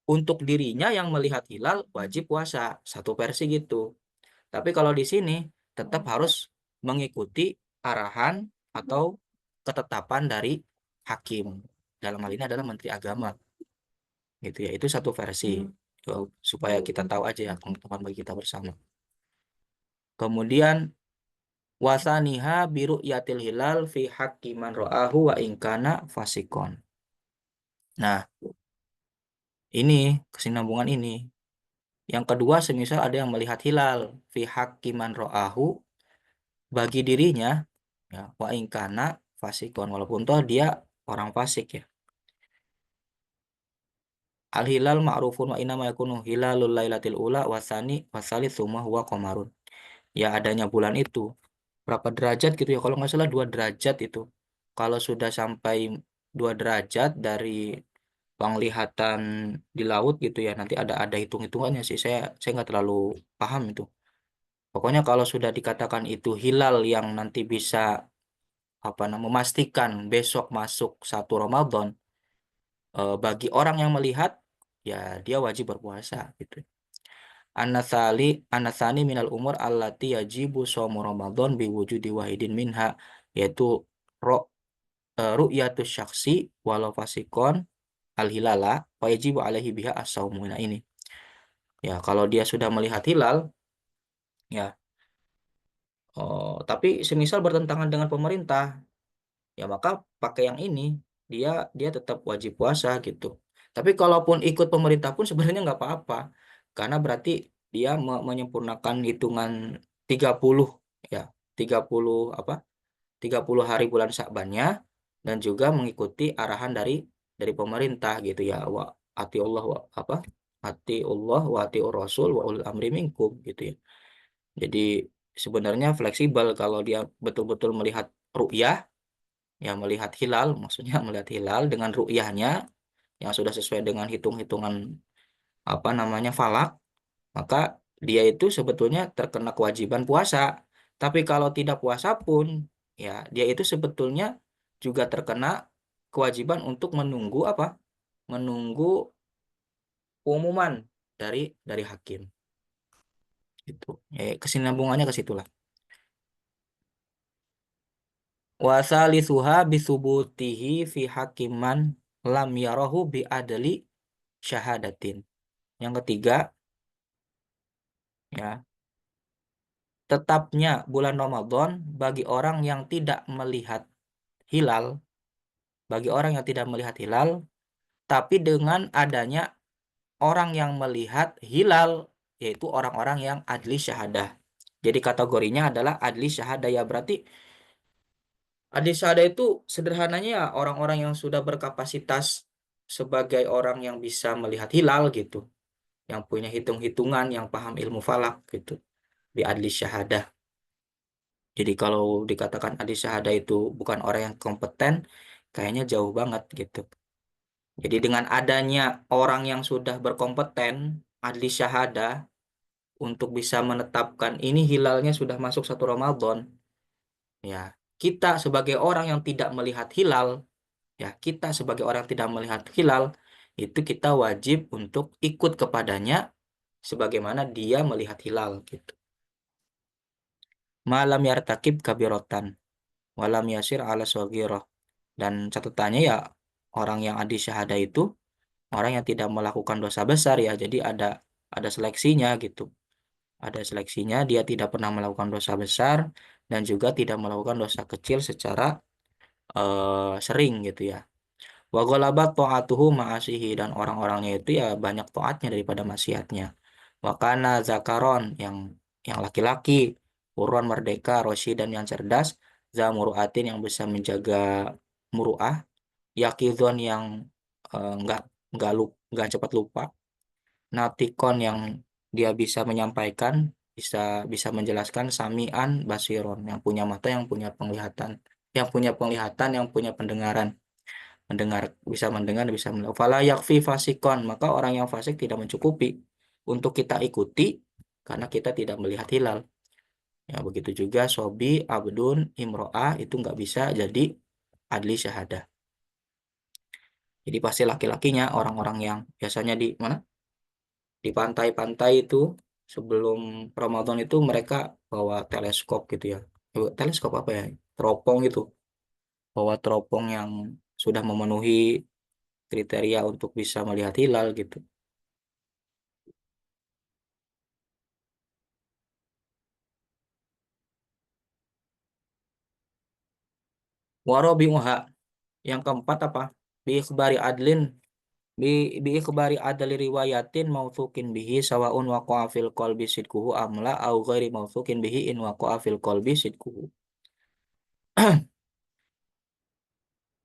untuk dirinya yang melihat hilal wajib puasa, satu versi gitu. Tapi kalau di sini tetap harus mengikuti arahan atau ketetapan dari hakim. Dalam hal ini adalah Menteri Agama. Gitu ya, itu satu versi. Supaya kita tahu aja ya, teman-teman, bagi kita bersama. Kemudian wasaniha biru yatil hilal fi haqqi man ra'ahu wa ingkana fasikon. Nah, ini kesinambungan ini. Yang kedua, semisal ada yang melihat hilal fi haqqi man ra'ahu bagi dirinya ya wa ingkana fasikon, walaupun toh dia orang fasik ya. Al hilal ma'rufun wa inama yakunu hilalul lailatil ula wasani wasali tsumma huwa qamarun. Ya, adanya bulan itu berapa derajat gitu ya, kalau nggak salah 2 derajat itu. Kalau sudah sampai 2 derajat dari penglihatan di laut gitu ya, nanti ada hitung-hitungannya sih, saya nggak terlalu paham itu. Pokoknya kalau sudah dikatakan itu hilal yang nanti bisa memastikan besok masuk 1 Ramadan, bagi orang yang melihat ya dia wajib berpuasa gitu. Anasani minal umur allati yajibu shaumu Ramadan biwujudi wahidin minha, yaitu ru'yatus syaksi walau fasikon al-hilala wa yajibu alaihi biha as-saumu. Nah, ini. Ya, kalau dia sudah melihat hilal ya, tapi semisal bertentangan dengan pemerintah, ya maka pakai yang ini, dia tetap wajib puasa gitu. Tapi kalaupun ikut pemerintah pun sebenarnya nggak apa-apa, karena berarti dia menyempurnakan hitungan 30 ya, 30 30 hari bulan Sya'bannya, dan juga mengikuti arahan dari pemerintah gitu ya. Ati Allah ati Allah wa ati Rasul wa ulil amri minkum gitu ya. Jadi sebenarnya fleksibel kalau dia betul-betul melihat ru'yah, ya melihat hilal, maksudnya melihat hilal dengan ru'yahnya yang sudah sesuai dengan hitung-hitungan falak, maka dia itu sebetulnya terkena kewajiban puasa. Tapi kalau tidak puasa pun, ya dia itu sebetulnya juga terkena kewajiban untuk menunggu menunggu pengumuman dari hakim. Itu. Kesinambungannya ke situlah. Wasalisuha bisubutihi fi hakiman lam yarahu bi adli syahadatin. Yang ketiga, ya, tetapnya bulan Ramadan bagi orang yang tidak melihat hilal, tapi dengan adanya orang yang melihat hilal, yaitu orang-orang yang adli syahadah. Jadi kategorinya adalah adli syahadah, ya berarti adli syahadah itu sederhananya ya orang-orang yang sudah berkapasitas sebagai orang yang bisa melihat hilal gitu, yang punya hitung-hitungan, yang paham ilmu falak gitu, di adli syahadah. Jadi kalau dikatakan ahli syahadah itu bukan orang yang kompeten, kayaknya jauh banget gitu. Jadi dengan adanya orang yang sudah berkompeten, ahli syahadah, untuk bisa menetapkan ini hilalnya sudah masuk 1 Ramadan, ya kita sebagai orang yang tidak melihat hilal, ya kita sebagai orang yang tidak melihat hilal, itu kita wajib untuk ikut kepadanya sebagaimana dia melihat hilal gitu. Malam yartakib kabirotan, walam yasir ala soghiroh. Dan catatannya ya orang yang adi syahadah itu orang yang tidak melakukan dosa besar ya. Jadi ada seleksinya gitu. Ada seleksinya, dia tidak pernah melakukan dosa besar dan juga tidak melakukan dosa kecil secara sering gitu ya. Wa ghalabat ta'atuhu ma'asihi, dan orang-orangnya itu ya banyak taatnya daripada maksiatnya. Wa kana zakaron, yang laki-laki, urwan merdeka, dan yang cerdas, zamuruatin yang bisa menjaga muruah, yakidhon yang nggak cepat lupa, natikon yang dia bisa menyampaikan, bisa bisa menjelaskan, samian basiron yang punya mata, yang punya penglihatan, yang punya pendengaran, bisa mendengar, bisa melihat. Fala yakfi fasikon, maka orang yang fasik tidak mencukupi untuk kita ikuti karena kita tidak melihat hilal. Ya begitu juga sobi, abdun, imro'ah itu nggak bisa jadi adli syahadah. Jadi pasti laki-lakinya, orang-orang yang biasanya di mana, di pantai-pantai itu sebelum Ramadan itu mereka bawa teleskop gitu ya. Teleskop apa ya? Teropong itu. Bawa teropong yang sudah memenuhi kriteria untuk bisa melihat hilal gitu. Warobi'uha, yang keempat apa? Bi ikhbari adlin, bi bi ikhbari adli riwayatin mauthukin bihi sawaun waqa'a fil qalbi sidquhu amla au ghairi mauthukin bihi in waqa'a fil qalbi sidquhu.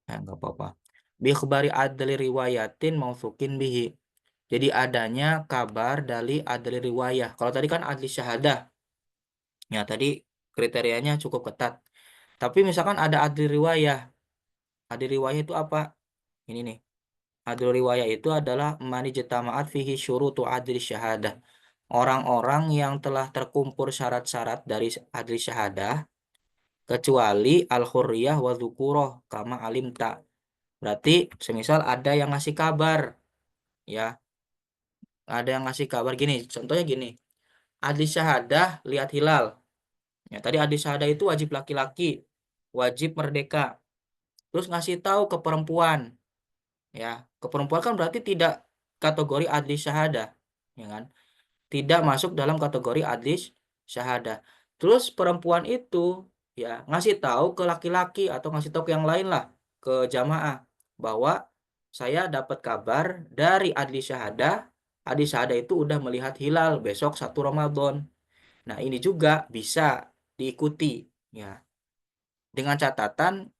Nah, enggak apa-apa. Bi ikhbari adli riwayatin mauthukin bihi. Jadi adanya kabar dari adli riwayah. Kalau tadi kan adli syahadah. Ya, tadi kriterianya cukup ketat. Tapi misalkan ada adli riwayah. Adli riwayah itu apa? Ini nih. Adli riwayah itu adalah mani jetamaat fihi syurutu adli syahadah. Orang-orang yang telah terkumpul syarat-syarat dari adli syahadah kecuali al-hurriyah wa dzukurah kama alimta. Berarti semisal ada yang ngasih kabar, ya. Ada yang ngasih kabar gini, contohnya gini. Adli syahadah lihat hilal. Ya, tadi adli syahadah itu wajib laki-laki, wajib merdeka. Terus ngasih tahu ke perempuan, ya. Ke perempuan kan berarti tidak kategori adli syahadah, ya kan? Tidak masuk dalam kategori adli syahadah. Terus perempuan itu ya ngasih tahu ke laki-laki atau ngasih tahu ke yang lain lah, ke jamaah, bahwa saya dapat kabar dari adli syahadah. Adli syahadah itu udah melihat hilal besok 1 Ramadan. Nah, ini juga bisa diikuti ya. Dengan catatan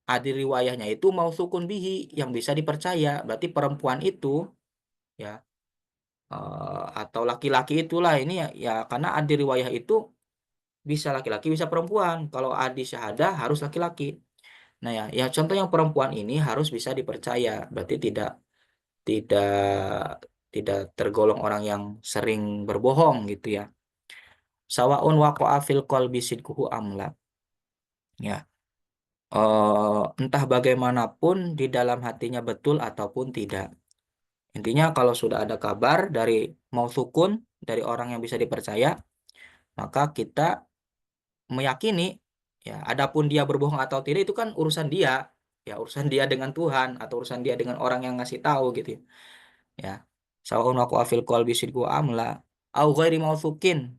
adli riwayahnya itu mausukun bihi, yang bisa dipercaya. Berarti perempuan itu ya atau laki-laki itulah ini ya, ya karena adli riwayah itu bisa laki-laki bisa perempuan. Kalau adli syahadah harus laki-laki. Nah ya, ya contoh yang perempuan ini harus bisa dipercaya. Berarti tidak tidak tergolong orang yang sering berbohong gitu ya. Sawaun waqa'a fil qalbi sidquhu amla. Ya. Entah bagaimanapun di dalam hatinya betul ataupun tidak. Intinya kalau sudah ada kabar dari mausukun, dari orang yang bisa dipercaya, maka kita meyakini, ya adapun dia berbohong atau tidak itu kan urusan dia, ya urusan dia dengan Tuhan atau urusan dia dengan orang yang ngasih tahu gitu ya. Sawaun waqa'a fil qalbi sidqu amla au ghairi mautsukin.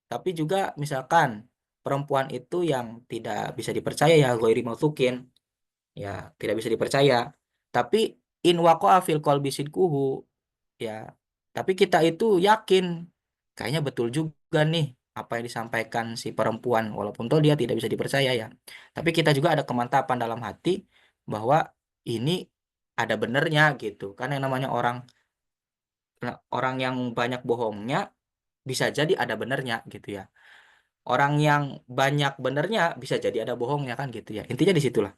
Tapi juga misalkan perempuan itu yang tidak bisa dipercaya ya ghairi mautsukin, ya tidak bisa dipercaya, tapi in waqa'a fil qalbi sidquhu, ya tapi kita itu yakin kayaknya betul juga nih apa yang disampaikan si perempuan, walaupun toh dia tidak bisa dipercaya ya, tapi kita juga ada kemantapan dalam hati bahwa ini ada benernya gitu kan. Yang namanya orang orang yang banyak bohongnya bisa jadi ada benernya gitu ya. Orang yang banyak benernya bisa jadi ada bohongnya kan gitu ya. Intinya di situlah.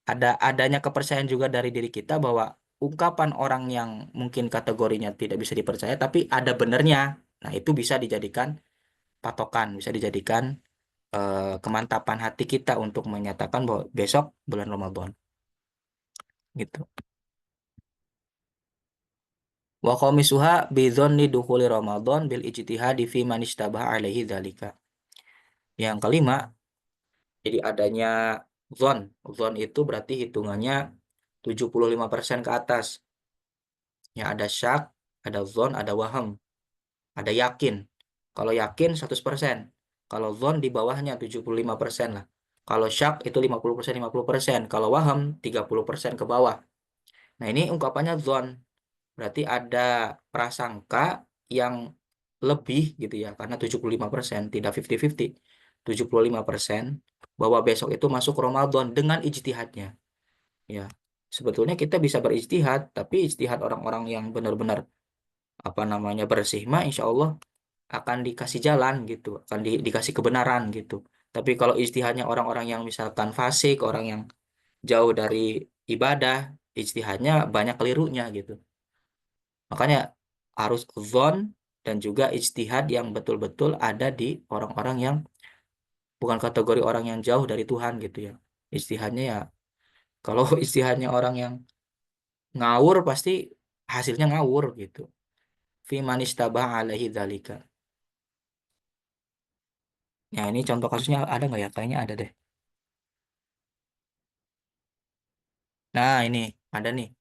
Adanya kepercayaan juga dari diri kita bahwa ungkapan orang yang mungkin kategorinya tidak bisa dipercaya tapi ada benernya. Nah, itu bisa dijadikan patokan, bisa dijadikan kemantapan hati kita untuk menyatakan bahwa besok bulan Ramadan gitu. Wa qamisuha bi dzanni dukhuli Ramadan bil ijtihadi fi man istabaha alaihi dzalika. Yang kelima, jadi adanya zon. Zon itu berarti hitungannya 75% ke atas. Ya ada syak, ada zon, ada waham, ada yakin. Kalau yakin 100%. Kalau zon di bawahnya 75% lah. Kalau syak itu 50%, 50%. Kalau waham 30% ke bawah. Nah, ini ungkapannya zon. Berarti ada prasangka yang lebih gitu ya, karena 75% tidak 50-50. 75% bahwa besok itu masuk Ramadan dengan ijtihadnya. Ya, sebetulnya kita bisa berijtihad, tapi ijtihad orang-orang yang benar-benar apa namanya bersih mah insya Allah akan dikasih jalan gitu, akan dikasih kebenaran gitu. Tapi kalau ijtihadnya orang-orang yang misalkan fasik, orang yang jauh dari ibadah, ijtihadnya banyak kelirunya gitu. Makanya harus zon dan juga ijtihad yang betul-betul ada di orang-orang yang bukan kategori orang yang jauh dari Tuhan gitu ya. Ijtihadnya ya, kalau ijtihadnya orang yang ngawur pasti hasilnya ngawur gitu. Fi manistabah alaihi dzalika. Ya, ini contoh kasusnya ada nggak ya? Kayaknya ada deh. Nah, ini ada nih.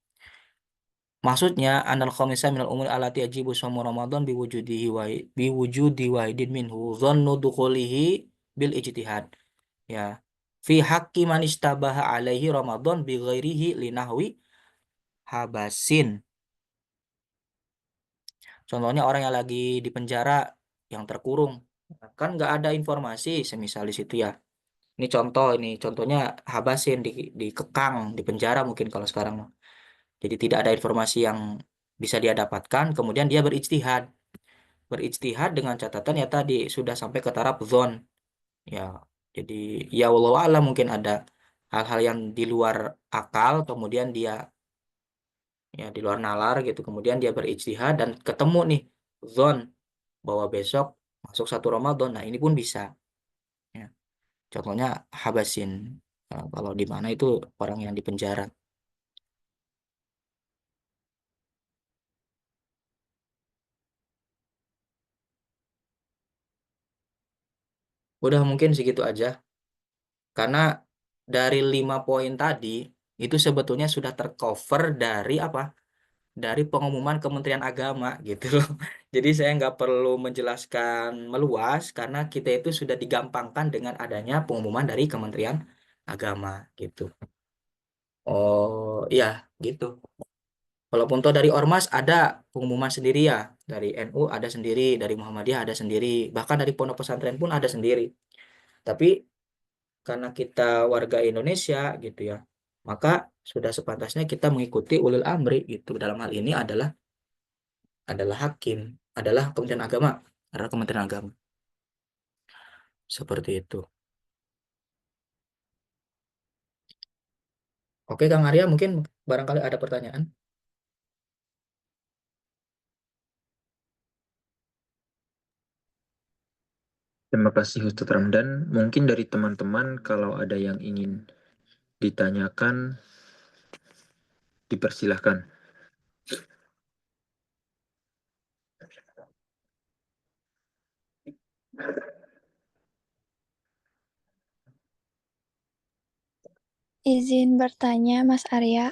Maksudnya anal khamisa minal umur alati yajibu shaum Ramadan biwujudi wahidin minhu dhannu dukhulihi bil ijtihad. Ya. Fi haqqi man istabaha alaihi Ramadan bi ghairihi linahwi habasin. Contohnya orang yang lagi di penjara yang terkurung. Kan nggak ada informasi semisal di situ ya. Ini contoh ini contohnya habasin dikekang di penjara mungkin kalau sekarang. Jadi tidak ada informasi yang bisa dia dapatkan, kemudian dia berijtihad. Berijtihad dengan catatan ya tadi sudah sampai ke taraf zon. Ya, jadi ya wallahu a'lam mungkin ada hal-hal yang di luar akal, kemudian dia ya di luar nalar gitu, kemudian dia berijtihad dan ketemu nih zon bahwa besok masuk 1 Ramadan. Nah, ini pun bisa. Ya. Contohnya habasin. Nah, kalau di mana itu orang yang di penjara. Udah mungkin segitu aja. Karena dari 5 poin tadi itu sebetulnya sudah tercover dari apa? Dari pengumuman Kementerian Agama gitu loh. Jadi saya nggak perlu menjelaskan meluas karena kita itu sudah digampangkan dengan adanya pengumuman dari Kementerian Agama gitu. Oh iya gitu. Walaupun toh dari Ormas ada pengumuman sendiri ya, dari NU ada sendiri, dari Muhammadiyah ada sendiri, bahkan dari pondok pesantren pun ada sendiri. Tapi karena kita warga Indonesia gitu ya, maka sudah sepantasnya kita mengikuti ulil amri gitu. Dalam hal ini adalah hakim, adalah Kementerian Agama. Seperti itu. Oke, Kang Arya, mungkin barangkali ada pertanyaan. Terima kasih Ustadz Ramdan. Mungkin dari teman-teman kalau ada yang ingin ditanyakan, dipersilahkan. Izin bertanya, Mas Arya.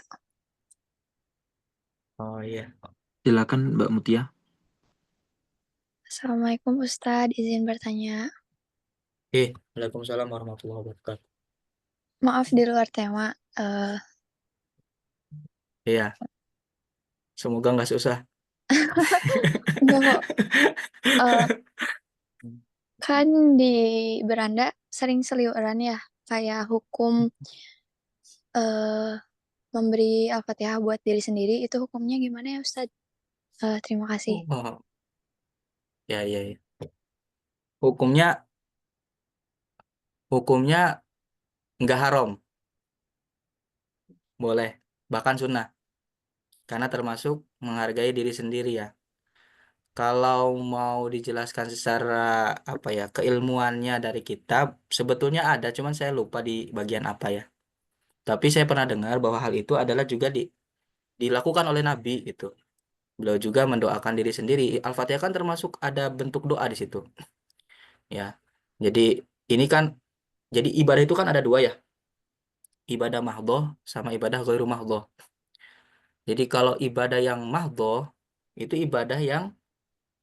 Oh iya. Silakan Mbak Mutia. Assalamualaikum Ustadz, izin bertanya. Waalaikumsalam warahmatullahi wabarakatuh. Maaf di luar tema. Iya, semoga nggak susah. Enggak kok. Kan di beranda sering seliuran ya, kayak hukum memberi Al-Fatihah buat diri sendiri, itu hukumnya gimana ya Ustadz? Terima kasih. Oh, ya, ya, ya. Hukumnya hukumnya nggak haram, boleh, bahkan sunnah, karena termasuk menghargai diri sendiri ya. Kalau mau dijelaskan secara apa ya, keilmuannya dari kitab, sebetulnya ada, cuman saya lupa di bagian apa ya. Tapi saya pernah dengar bahwa hal itu adalah juga dilakukan oleh Nabi gitu. Beliau juga mendoakan diri sendiri. Al-Fatihah kan termasuk ada bentuk doa di situ, ya. Jadi ini kan, jadi ibadah itu kan ada dua ya, ibadah mahdhoh sama ibadah ghairu mahdhoh. Jadi kalau ibadah yang mahdhoh itu ibadah yang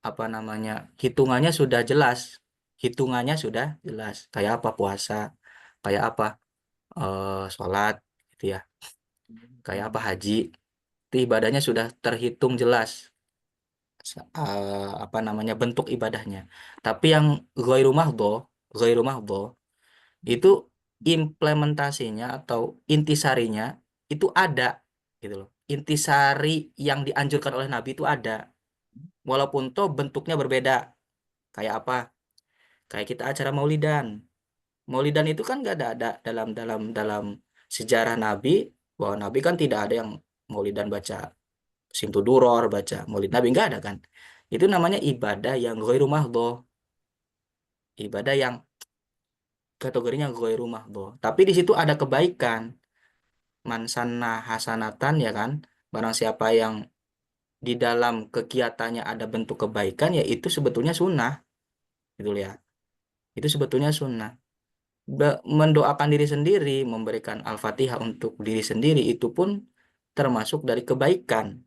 apa namanya, hitungannya sudah jelas, hitungannya sudah jelas. Kayak apa puasa, kayak apa sholat, gitu ya. Kayak apa haji, itu ibadahnya sudah terhitung jelas, apa namanya, bentuk ibadahnya. Tapi yang ghairu mahdhoh itu implementasinya atau intisarinya itu ada gitu loh. Intisari yang dianjurkan oleh Nabi itu ada, walaupun toh bentuknya berbeda. Kayak apa? Kayak kita acara Maulidan. Maulidan itu kan nggak ada dalam dalam dalam sejarah Nabi, bahwa Nabi kan tidak ada yang Maulidan baca Simtuduror, baca Maulid Nabi, nggak ada kan. Itu namanya ibadah yang ghairu mahdhoh, ibadah yang kategorinya ghairu mahdhoh. Tapi di situ ada kebaikan, mansana hasanatan ya kan. Barang siapa yang di dalam kegiatannya ada bentuk kebaikan, ya itu sebetulnya sunnah gitu ya. Itu sebetulnya sunnah. Mendoakan diri sendiri, memberikan Al-Fatihah untuk diri sendiri, itu pun termasuk dari kebaikan.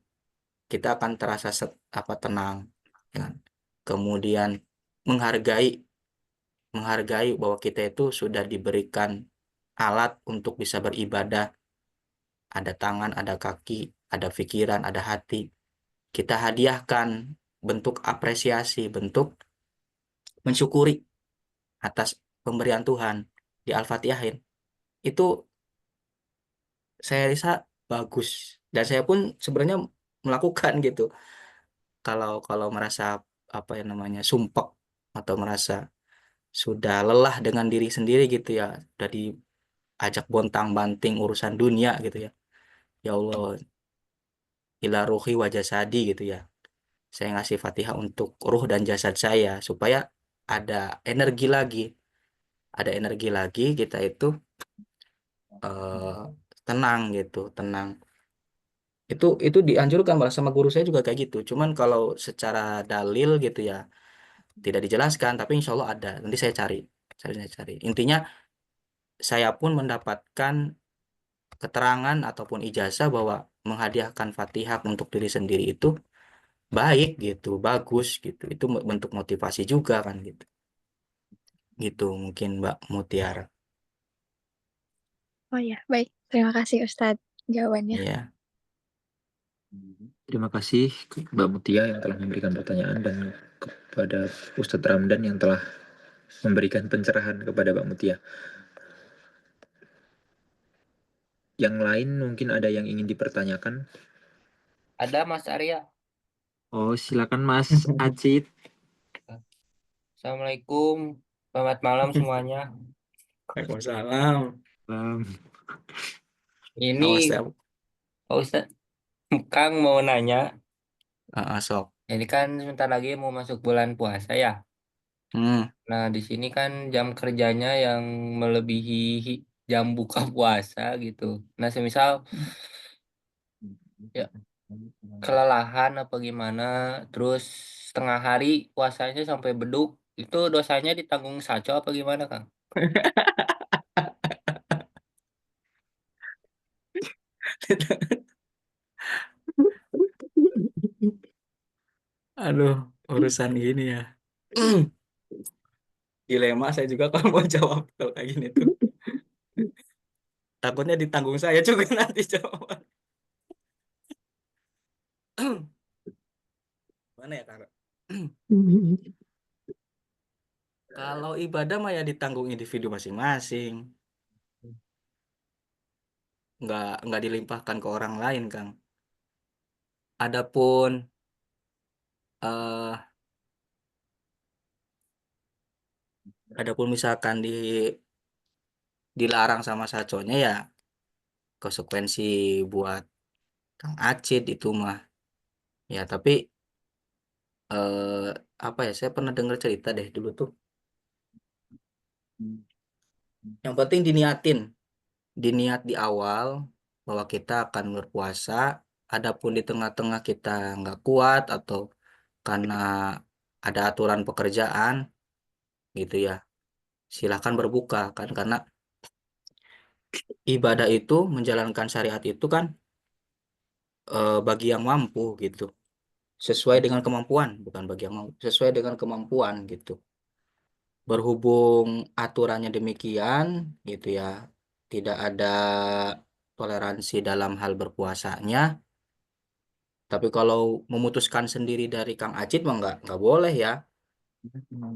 Kita akan terasa apa, tenang, ya kan? Kemudian menghargai menghargai bahwa kita itu sudah diberikan alat untuk bisa beribadah, ada tangan, ada kaki, ada pikiran, ada hati. Kita hadiahkan, bentuk apresiasi, bentuk mensyukuri atas pemberian Tuhan di Al-Fatihahin. Itu saya rasa bagus, dan saya pun sebenarnya melakukan gitu. Kalau kalau merasa apa ya namanya, sumpek atau merasa sudah lelah dengan diri sendiri gitu ya, udah diajak bontang-banting urusan dunia gitu ya. Ya Allah, ila ruhi wa jasadi gitu ya. Saya ngasih Fatihah untuk ruh dan jasad saya supaya ada energi lagi, kita itu eh, tenang gitu, tenang. Itu dianjurkan, malah sama guru saya juga kayak gitu. Cuman kalau secara dalil gitu ya tidak dijelaskan, tapi insya Allah ada. Nanti saya cari. Intinya saya pun mendapatkan keterangan ataupun ijazah bahwa menghadiahkan Fatihah untuk diri sendiri itu baik gitu, bagus gitu. Itu bentuk motivasi juga kan gitu. Gitu mungkin Mbak Mutiara. Oh ya, baik. Terima kasih Ustadz jawabannya. Iya, Terima kasih Mbak Mutia yang telah memberikan pertanyaan dan kepada Ustadz Ramdan yang telah memberikan pencerahan kepada Mbak Mutia. Yang lain mungkin ada yang ingin dipertanyakan. Ada Mas Arya. Oh, silakan Mas Acit. Assalamualaikum. Selamat malam semuanya. Waalaikumsalam. Awas Ini ya. Pak Ustadz, Kang mau nanya. Sok. Ini kan sebentar lagi mau masuk bulan puasa ya. Hmm. Nah, di sini kan jam kerjanya yang melebihi jam buka puasa gitu. Nah, semisal ya kelelahan apa gimana, terus setengah hari puasanya sampai beduk, itu dosanya ditanggung saco apa gimana, Kang? Aduh, urusan gini ya. Dilema saya juga kalau mau jawab kalau kayak gini tuh. Takutnya ditanggung saya juga nanti jawaban. Mana ya, Kak? Kalau ibadah mah ya ditanggung individu masing-masing. Nggak dilimpahkan ke orang lain, Kang. Adapun eh adapun misalkan dilarang sama saconya ya konsekuensi buat Kang Acid itu mah. Ya tapi eh, apa ya, saya pernah dengar cerita deh dulu tuh. Yang penting diniat di awal bahwa kita akan berpuasa. Adapun di tengah-tengah kita nggak kuat atau karena ada aturan pekerjaan gitu ya, silahkan berbuka kan, karena ibadah itu menjalankan syariat itu kan bagi yang mampu gitu, sesuai dengan kemampuan, bukan bagi yang mampu, sesuai dengan kemampuan gitu. Berhubung aturannya demikian gitu ya, tidak ada toleransi dalam hal berpuasanya. Tapi kalau memutuskan sendiri dari Kang Acid mah nggak boleh ya.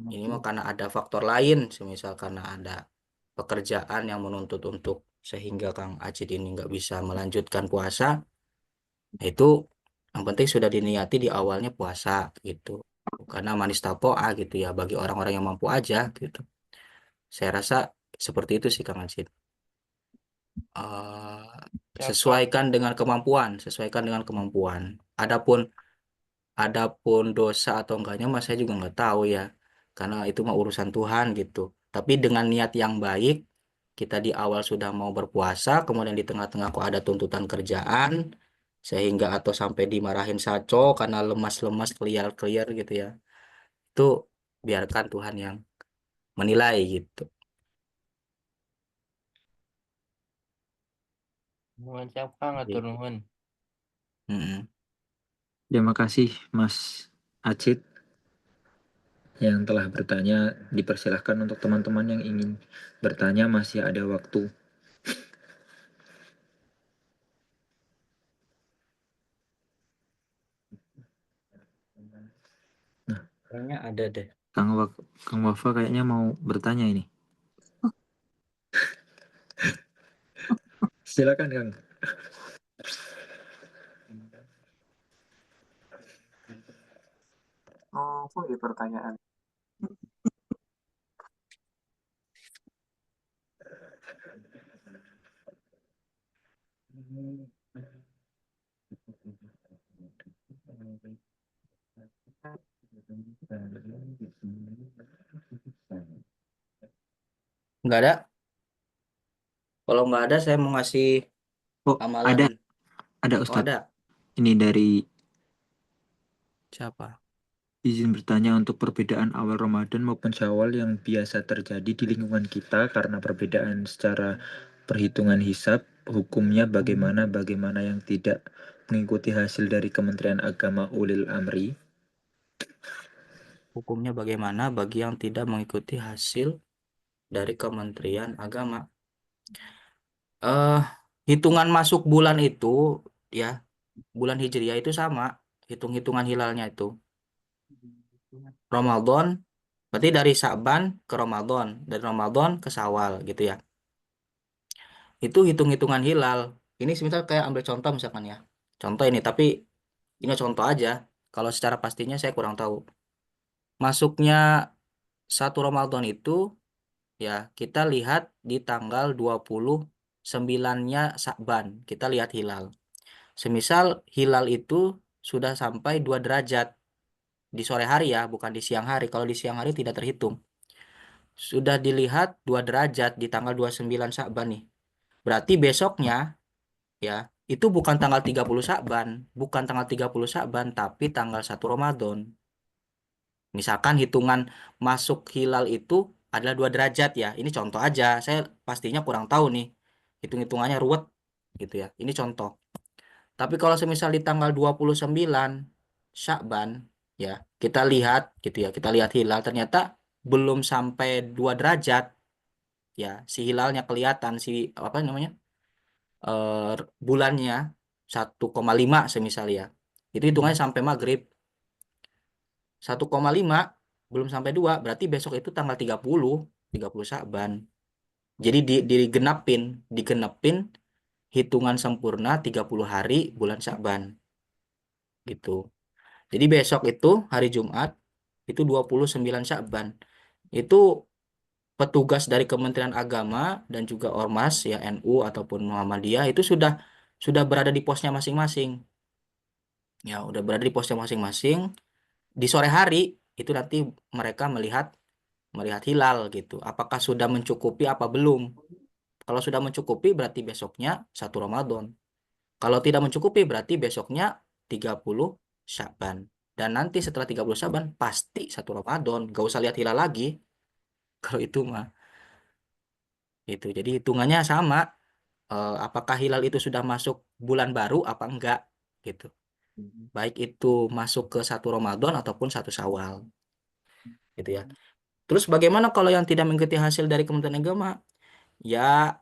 Ini mah karena ada faktor lain, semisal karena ada pekerjaan yang menuntut untuk sehingga Kang Acid ini nggak bisa melanjutkan puasa. Nah, itu yang penting sudah diniati di awalnya puasa gitu. Karena manis tapoa gitu ya bagi orang-orang yang mampu aja gitu. Saya rasa seperti itu sih Kang Acid. Eh, Siapa? sesuaikan dengan kemampuan, sesuaikan dengan kemampuan. Adapun adapun dosa atau enggaknya mas saya juga nggak tahu ya, karena itu mah urusan Tuhan gitu. Tapi dengan niat yang baik, kita di awal sudah mau berpuasa, kemudian di tengah-tengah kok ada tuntutan kerjaan, sehingga atau sampai dimarahin saco karena lemas-lemas, keliar-keliar gitu ya. Itu biarkan Tuhan yang menilai gitu. Nuhun siapa ngatur Gitu. nuhun. Mm-mm. Terima kasih Mas Acid yang telah bertanya. Dipersilahkan untuk teman-teman yang ingin bertanya, masih ada waktu. Kayaknya ada deh. Kang Wafa kayaknya mau bertanya ini. Silakan Kang. Oh, kok ada pertanyaan? Nggak ada. Kalau nggak ada, saya mau ngasih Oh, amalan. ada Oh, Ustadz. ada. Ini dari Siapa? izin bertanya untuk perbedaan awal Ramadan maupun Syawal yang biasa terjadi di lingkungan kita karena perbedaan secara perhitungan hisab, hukumnya bagaimana yang tidak mengikuti hasil dari Kementerian Agama Ulil Amri. Hukumnya bagaimana bagi yang tidak mengikuti hasil dari Kementerian Agama? eh Hitungan masuk bulan itu ya, bulan Hijriah itu sama, hitung-hitungan hilalnya itu. Ramadan berarti dari Sa'ban ke Ramadan, dari Ramadan ke Syawal gitu ya. Itu hitung-hitungan hilal. Ini semisal kayak ambil contoh misalkan ya. Contoh ini, tapi ini contoh aja. Kalau secara pastinya saya kurang tahu. Masuknya satu Ramadan itu ya kita lihat di tanggal 29-nya Sa'ban. Kita lihat hilal. Semisal hilal itu sudah sampai 2 derajat di sore hari ya, bukan di siang hari. Kalau di siang hari tidak terhitung. Sudah dilihat 2 derajat di tanggal 29 Sa'ban nih. Berarti besoknya ya, itu bukan tanggal 30 Sa'ban, bukan tanggal 30 Sa'ban, tapi tanggal 1 Ramadan. Misalkan hitungan masuk hilal itu adalah 2 derajat ya. Ini contoh aja. Saya pastinya kurang tahu nih. Hitung-hitungannya ruwet gitu ya. Ini contoh. Tapi kalau semisal di tanggal 29 Syakban ya, kita lihat gitu ya, kita lihat hilal ternyata belum sampai 2 derajat ya, si hilalnya kelihatan si apa namanya? Bulannya 1,5 semisal ya. Itu hitungannya sampai maghrib. 1,5 belum sampai 2 berarti besok itu tanggal 30 Syakban. Jadi digenapin hitungan sempurna 30 hari bulan Syakban gitu. Jadi besok itu hari Jumat itu 29 Syakban. Itu petugas dari Kementerian Agama dan juga Ormas ya NU ataupun Muhammadiyah itu sudah berada di posnya masing-masing. Ya, udah berada di posnya masing-masing. Di sore hari itu nanti mereka melihat hilal gitu. Apakah sudah mencukupi apa belum? Kalau sudah mencukupi berarti besoknya 1 Ramadan. Kalau tidak mencukupi berarti besoknya 30 Sya'ban. Dan nanti setelah 30 Sya'ban pasti 1 Ramadan. Gak usah lihat hilal lagi. Kalau itu mah. Itu. Jadi hitungannya sama. Apakah hilal itu sudah masuk bulan baru apa enggak gitu. Baik itu masuk ke 1 Ramadan ataupun 1 Syawal. Gitu ya. Terus bagaimana kalau yang tidak mengikuti hasil dari Kementerian Agama? Ya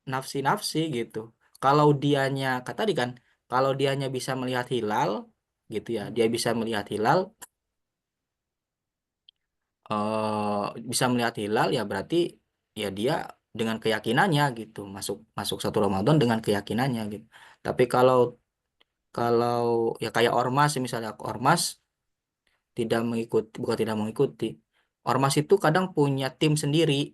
nafsi-nafsi gitu. Kalau dianya, kata tadi kan, kalau dianya bisa melihat hilal, gitu ya, dia bisa melihat hilal, bisa melihat hilal ya berarti ya dia dengan keyakinannya gitu, masuk masuk 1 Ramadan dengan keyakinannya gitu. Tapi kalau kalau ya kayak ormas misalnya ormas tidak mengikuti, bukan tidak mengikuti, ormas itu kadang punya tim sendiri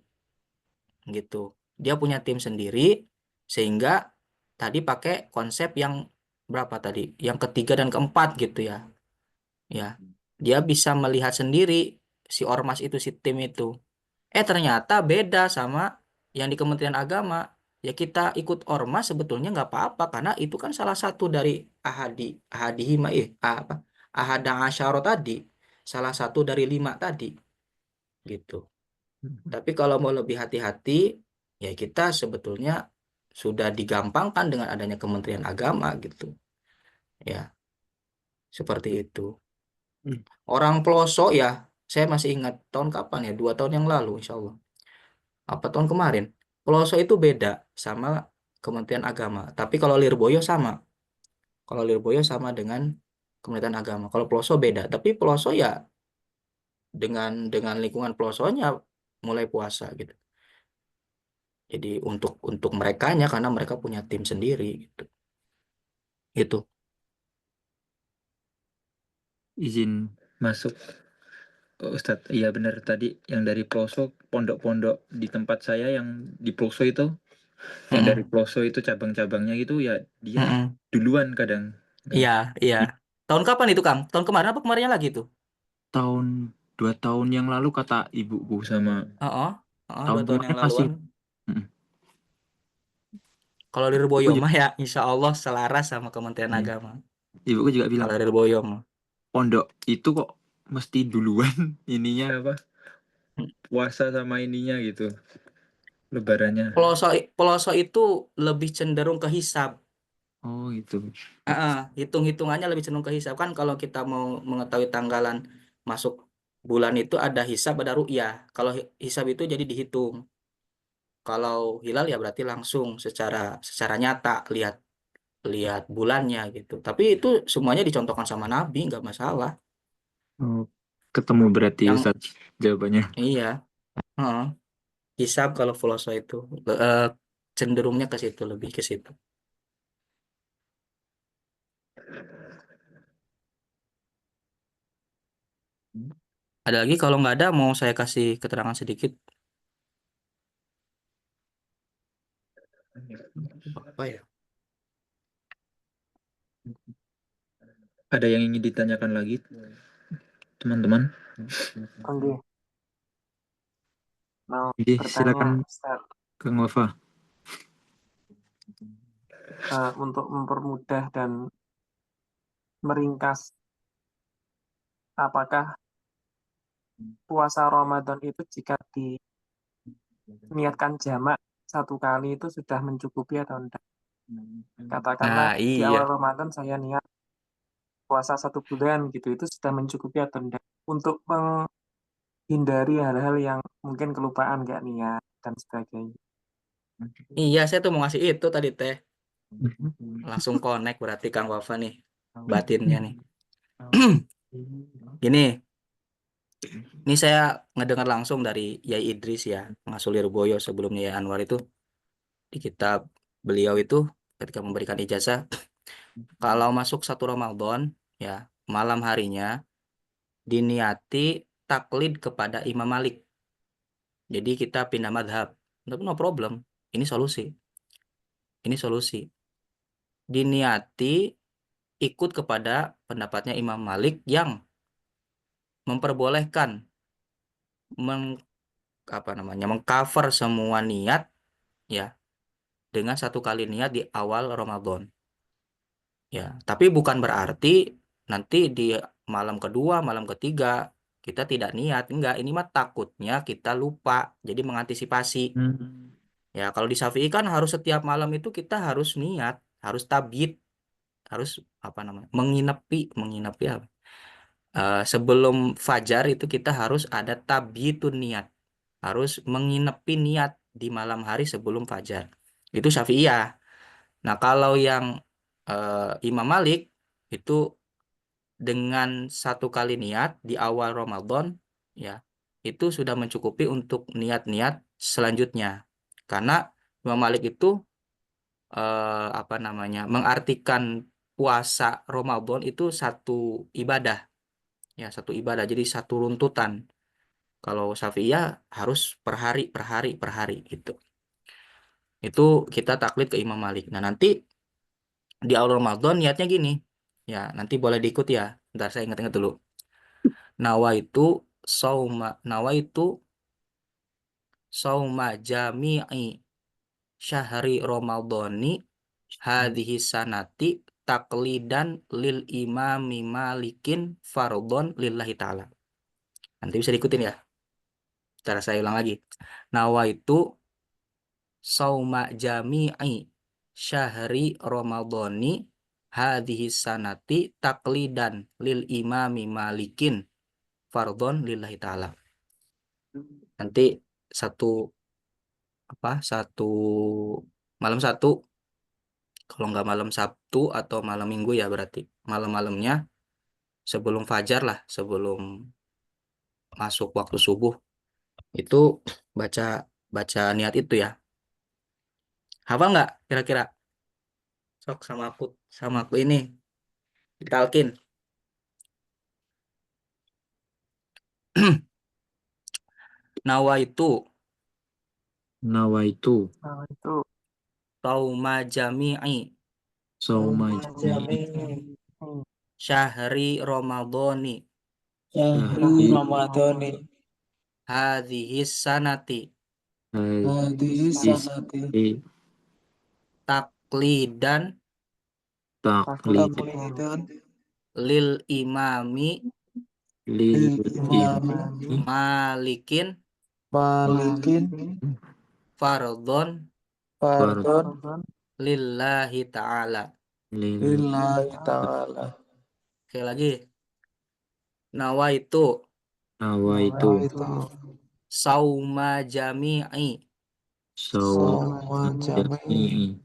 gitu. Dia punya tim sendiri sehingga tadi pakai konsep yang berapa tadi? Yang ketiga dan keempat gitu ya. Ya. Dia bisa melihat sendiri si ormas itu, si tim itu. Ternyata beda sama yang di Kementerian Agama. Ya kita ikut ormas sebetulnya nggak apa-apa karena itu kan salah satu dari ahadihima apa? Ahada asyara tadi. Salah satu dari 5 tadi gitu. Tapi kalau mau lebih hati-hati, ya kita sebetulnya sudah digampangkan dengan adanya Kementerian Agama gitu. Ya, seperti itu. Orang pelosok ya, saya masih ingat tahun kapan ya, 2 tahun yang lalu insya Allah. Apa tahun kemarin? Pelosok itu beda sama Kementerian Agama. Tapi kalau Lirboyo sama. Kalau Lirboyo sama dengan Kementerian Agama. Kalau pelosok beda. Tapi pelosok ya dengan lingkungan pelosoknya mulai puasa gitu. Jadi untuk merekanya karena mereka punya tim sendiri gitu. Itu. Izin masuk. Oh, Ustadz, iya benar tadi yang dari pelosok pondok-pondok di tempat saya yang di pelosok itu, yang dari Mm-mm. pelosok itu cabang-cabangnya gitu ya dia Mm-mm. duluan kadang. Nah, Iya, iya. Tahun kapan itu, Kang? Tahun kemarin apa kemarinnya lagi tuh? tahun 2 tahun yang lalu kata ibuku sama Oh, oh, oh, tahun 2 tahun yang kemarin masih. laluan. Mm. Kalau Ibuku Lirboyo juga, mah ya, insya Allah selaras sama Kementerian iya. Agama. Ibuku juga bilang Kalau Lirboyo mah. pondok itu kok mesti duluan ininya apa puasa sama ininya gitu lebarannya. Pelosok, pelosok itu lebih cenderung ke hisab. Oh gitu. Hitung-hitungannya lebih cenderung ke hisab. Kan kalau kita mau mengetahui tanggalan masuk bulan itu ada hisab, ada ru'yah. Kalau hisab itu jadi dihitung. Kalau hilal ya berarti langsung secara nyata lihat lihat bulannya gitu. Tapi itu semuanya dicontohkan sama Nabi, nggak masalah. Oh, ketemu berarti Yang Ustaz jawabannya. iya, heeh. Hisab kalau filosofi itu eh, cenderungnya ke situ, lebih ke situ. Ada lagi kalau nggak ada mau saya kasih keterangan sedikit. Apa ya? Ada yang ingin ditanyakan lagi teman-teman? Oke, mau Oke, bertanya, silakan Ustaz, Kang Wafa. untuk mempermudah dan meringkas, apakah puasa Ramadan itu jika diniatkan jamak 1 kali itu sudah mencukupi atau tidak? Katakanlah Nah, di iya. awal Ramadan saya niat puasa 1 bulan gitu, itu sudah mencukupi atau tidak? Untuk menghindari hal-hal yang mungkin kelupaan kayak niat dan sebagainya. Iya, saya tuh mau ngasih itu tadi teh. Langsung connect berarti Kang Wafa nih batinnya nih. Gini, ini saya ngedengar langsung dari Yai Idris ya, Ngasuh Lirboyo sebelumnya Yai Anwar itu di kitab beliau itu ketika memberikan ijazah kalau masuk 1 Ramadan ya malam harinya diniati taklid kepada Imam Malik Jadi kita pindah madhab. Tapi no problem. Ini solusi. Ini solusi. Diniati ikut kepada pendapatnya Imam Malik yang memperbolehkan mengcover semua niat ya dengan satu kali niat di awal Ramadan. Ya, tapi bukan berarti nanti di malam kedua, malam ketiga kita tidak niat. Enggak, ini mah takutnya kita lupa. Jadi mengantisipasi. Ya, kalau di Syafi'i kan harus setiap malam itu kita harus niat, harus tabit, harus menginepi apa? Sebelum fajar itu kita harus ada tabitun niat, harus menginepi niat di malam hari sebelum fajar. Itu Syafi'iyah. Nah, kalau yang Imam Malik itu dengan satu kali niat di awal Ramadan, ya, itu sudah mencukupi untuk niat-niat selanjutnya. Karena Imam Malik itu mengartikan puasa Ramadan itu satu ibadah, ya, satu ibadah. Jadi satu runtutan. Kalau Syafi'iyah harus per hari gitu. Itu kita taklid ke Imam Malik. Nah, nanti di awal Ramadan niatnya gini. Ya, nanti boleh diikut ya. Ntar saya ingat-ingat dulu. Nawa itu sauma jami'i syahri Ramadhani hadhihi sanati taklidan lil imami malikin fardhon lillahi ta'ala. Nanti bisa diikutin ya. Cara saya ulang lagi. Nawa itu sauma jami'i syahri Ramadhani hadhihi sanati taklidan lil imami malikin fardhon lillahi ta'ala. Nanti satu malam satu, kalau nggak malam Sabtu atau malam Minggu ya berarti malam-malamnya sebelum fajar lah, sebelum masuk waktu subuh itu baca baca niat itu ya. Hafal nggak kira-kira? Sok sama aku ini ditalkin. Nawa itu Nawa itu Nah, itu sauma jami'i sauma jami syahri Ramadhani syahri Ramadhani hadhihi sanati hadhihi sanati taklidan taklidan lil imami lil imami malikin malikin fardhon fardhon lillahi ta'ala. lillahi ta'ala. Sekali lagi. Nawa itu Nawa itu sauma jami'i Sauma jami'i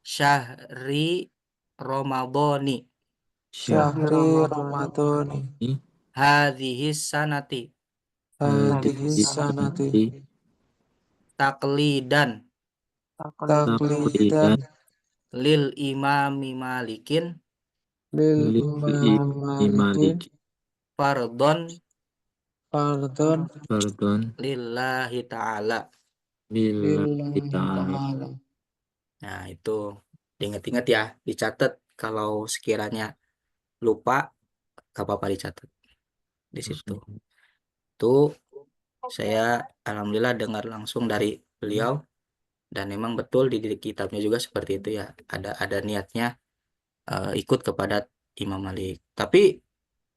syahri Ramadhani syahri Ramadhani hadhihi sanati hadhihi sanati taklidan taklidan lil imami malikin lil imami malikin fardhon fardhon lillahi ta'ala. lillahi ta'ala. Nah, itu diingat-ingat ya, dicatat. Kalau sekiranya lupa, gak apa-apa dicatat di situ. Itu saya alhamdulillah dengar langsung dari beliau, dan memang betul di kitabnya juga seperti itu ya. Ada niatnya ikut kepada Imam Malik. Tapi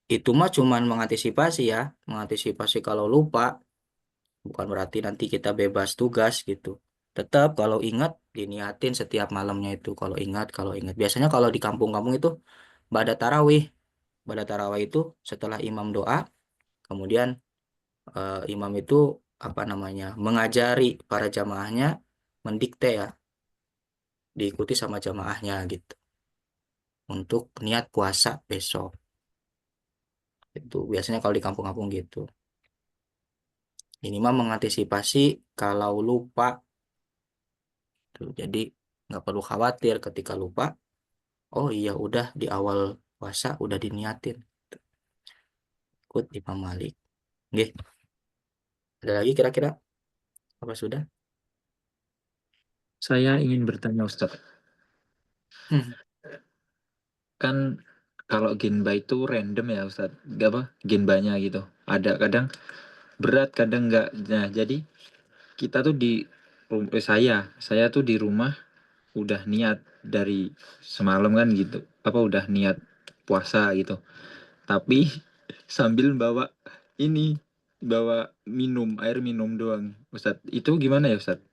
itu mah cuman mengantisipasi ya, mengantisipasi kalau lupa, bukan berarti nanti kita bebas tugas gitu. Tetap kalau ingat diniatin setiap malamnya itu, kalau ingat. Biasanya kalau di kampung-kampung itu Ba'da tarawih. Ba'da tarawih itu setelah imam doa, kemudian imam itu mengajari para jamaahnya mendikte ya, diikuti sama jamaahnya gitu. Untuk niat puasa besok. Itu biasanya kalau di kampung-kampung gitu. Ini mah mengantisipasi kalau lupa. Tuh, jadi nggak perlu khawatir ketika lupa. Oh iya udah di awal puasa udah diniatin. Ikut Imam Malik. Nggih. Ada lagi kira-kira? Apa sudah? Saya ingin bertanya Ustadz, kan kalau genba itu random ya Ustadz, nggak apa genbanya gitu. Ada kadang berat, kadang enggak. Nah, jadi kita tuh saya tuh di rumah udah niat dari semalam kan gitu. Apa udah niat puasa gitu. Tapi sambil bawa air minum doang, Ustadz. Itu gimana ya Ustadz?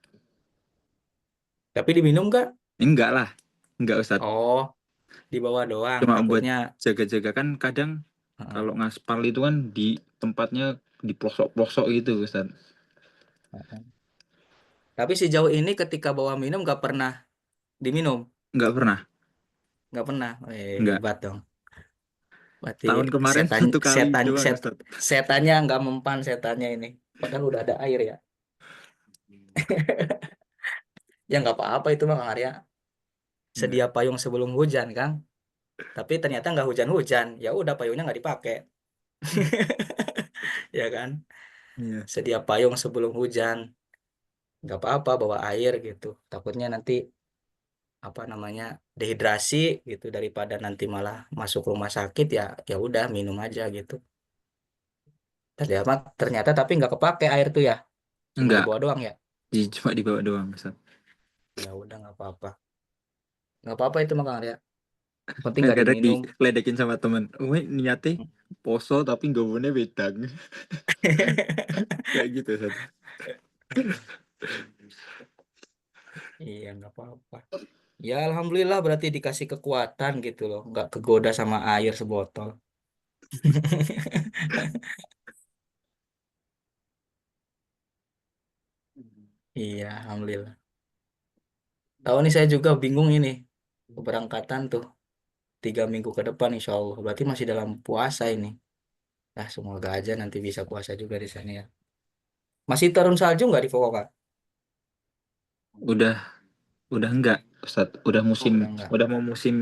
Tapi diminum nggak? Enggak lah, enggak Ustadz. Oh, di bawah doang. Cuma buat Takutnya. jaga-jaga kan kadang Heeh. kalau ngaspal itu kan di tempatnya di pelosok-pelosok gitu Ustadz. Heeh. Tapi sejauh ini ketika bawa minum nggak pernah diminum. Enggak pernah, Nggak pernah. enggak. Hebat dong. Berarti Tahun kemarin satu kali doang Ustadz. setannya nggak mempan setannya ini. Padahal udah ada air ya. Ya nggak apa-apa itu mah Kang Arya. Sedia payung sebelum hujan, Kang. Tapi ternyata nggak hujan-hujan. Ya udah payungnya nggak dipakai. Ya kan? Iya. Sedia payung sebelum hujan. Nggak apa-apa bawa air gitu. Takutnya nanti apa namanya dehidrasi gitu daripada nanti malah masuk rumah sakit ya ya udah minum aja gitu. Ternyata tapi nggak kepake air tuh ya. Cuma Enggak, dibawa doang ya. cuma dibawa doang Ustadz. Ya udah nggak apa-apa. Nggak apa-apa itu mah Kang Arya. Penting Kan nggak kadang diminum. diledekin sama temen, niatnya poso tapi nggak boleh wedang. Kayak gitu Ustadz. Iya nggak apa-apa. Ya alhamdulillah berarti dikasih kekuatan gitu loh. Nggak kegoda sama air sebotol. Iya alhamdulillah. Tahu nih saya juga bingung ini. Keberangkatan tuh 3 minggu ke depan insya Allah. Berarti masih dalam puasa ini. Nah semoga aja nanti bisa puasa juga di sana ya. Masih turun salju nggak di Fukuoka? Udah udah enggak Ustadz, Oh udah nggak. udah mau musim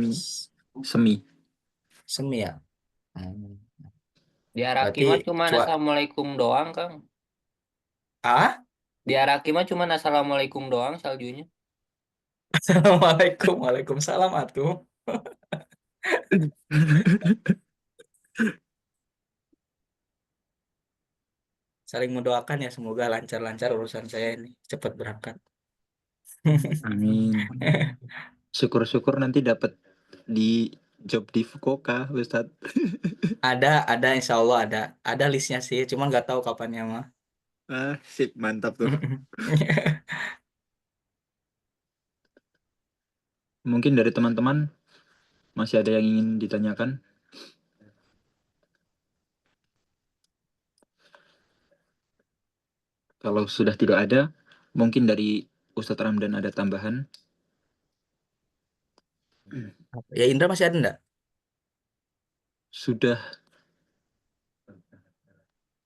semi. Semi ya. Hmm. Di Araki Berarti mah cuma cua assalamualaikum doang, Kang. ah Di Araki mah cuma assalamualaikum doang saljunya. Assalamualaikum Waalaikumsalam atuh. Saling mendoakan ya semoga lancar-lancar urusan saya ini cepat berangkat. Amin. Syukur-syukur nanti dapat di job di Fukuoka Ustadz. Ada insya Allah ada listnya sih, cuman nggak tahu kapannya mah. Ah, sip, mantap tuh. Mungkin dari teman-teman masih ada yang ingin ditanyakan? Kalau sudah tidak ada, mungkin dari Ustadz Ramdan ada tambahan. Ya Indra masih ada enggak? Sudah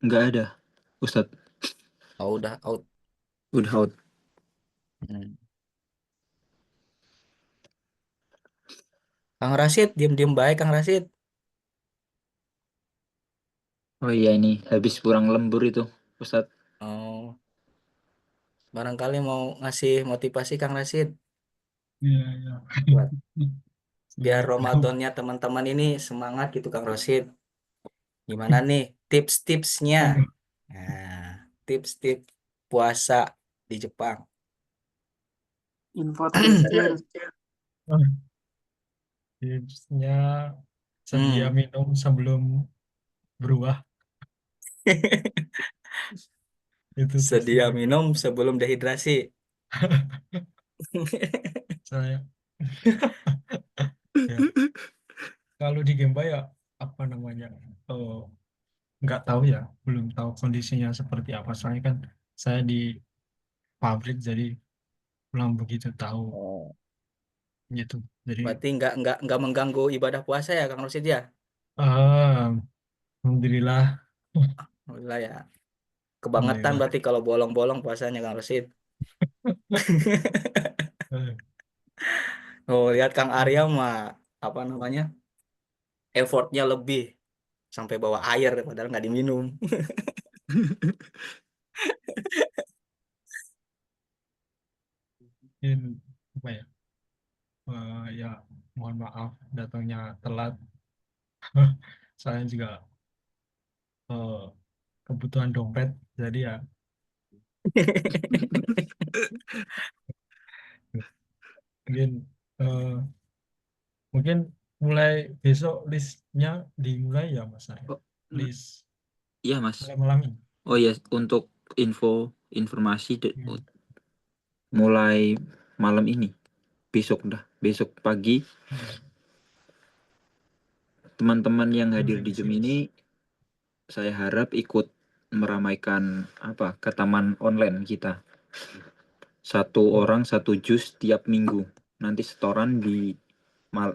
nggak ada, Ustadz. Oh udah out. Udah out. Hmm. Kang Rasid diam-diam baik Kang Rasid. Oh iya ini habis pulang lembur itu, Ustadz. Oh barangkali mau ngasih motivasi Kang Rasid Iya, iya. buat biar Siap. Ramadannya teman-teman ini semangat gitu Kang Rasid. Gimana nih tips-tipsnya? Aduh, Nah, tips-tips puasa di Jepang. Info terakhir. tipsnya sedia Hmm. minum sebelum berubah. Itu tips Sedia terakhir minum sebelum dehidrasi. saya. Ya, kalau di Gemba ya apa namanya? Oh, nggak tahu ya, belum tahu kondisinya seperti apa. Soalnya kan saya di pabrik jadi belum begitu tahu Oh, gitu. Jadi berarti nggak mengganggu ibadah puasa ya Kang Rosid ya? ah, alhamdulillah, Alhamdulillah ya. Kebangetan alhamdulillah. berarti kalau bolong-bolong puasanya Kang Rosid. Eh, Oh, lihat Kang Arya mah apa namanya? Effortnya lebih sampai bawa air padahal nggak diminum. mungkin apa ya? Ya mohon maaf datangnya telat. Saya juga eh, kebutuhan dompet, jadi ya mungkin eh, mungkin mulai besok listnya dimulai ya Mas Arya. Oh, List iya Mas. mulai malam ini. Oh iya, untuk informasi Hmm. mulai malam ini, besok pagi, Hmm. teman-teman yang hadir di Oke, Zoom siap. ini saya harap ikut meramaikan ke taman online kita. Satu orang satu jus tiap minggu. Nanti setoran di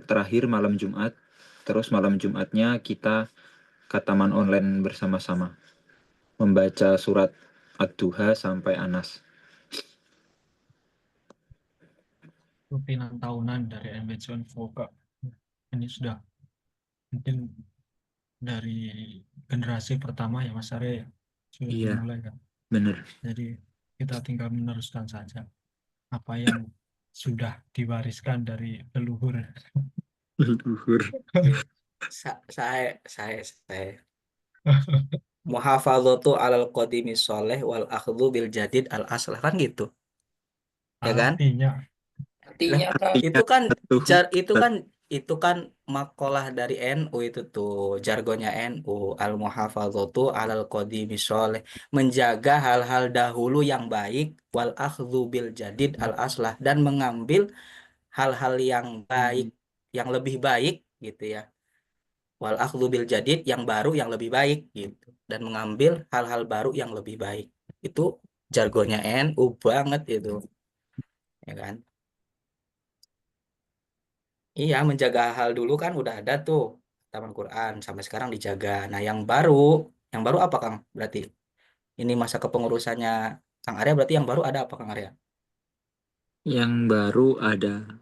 terakhir malam Jumat. Terus malam Jumatnya kita ke taman online bersama-sama. Membaca surat Ad-Duha sampai Anas. Rutinan tahunan dari NBC Voka. Ini sudah mungkin dari generasi pertama ya Mas Arya ya, sudah Iya, dimulai kan. bener. Jadi kita tinggal meneruskan saja apa yang sudah diwariskan dari leluhur. Luhur. Saya muhafadzatu alal qadimi sholeh wal akhdhu bil jadid al aslah kan gitu. Ya kan? Artinya Lah, Artinya Kak, itu kan Satu. itu kan makalah dari NU itu tuh jargonnya NU al muhafadzatu alal qadimi sholeh, menjaga hal-hal dahulu yang baik wal akhdhu bil jadid al aslah, dan mengambil hal-hal yang baik yang lebih baik gitu ya, wal akhdhu bil jadid yang baru yang lebih baik gitu, dan mengambil hal-hal baru yang lebih baik. Itu jargonnya NU banget itu, ya kan? Iya, menjaga hal dulu kan udah ada tuh Taman Quran sampai sekarang dijaga. Nah, yang baru apa Kang? Berarti ini masa kepengurusannya Kang Arya, berarti yang baru ada apa Kang Arya? Yang baru ada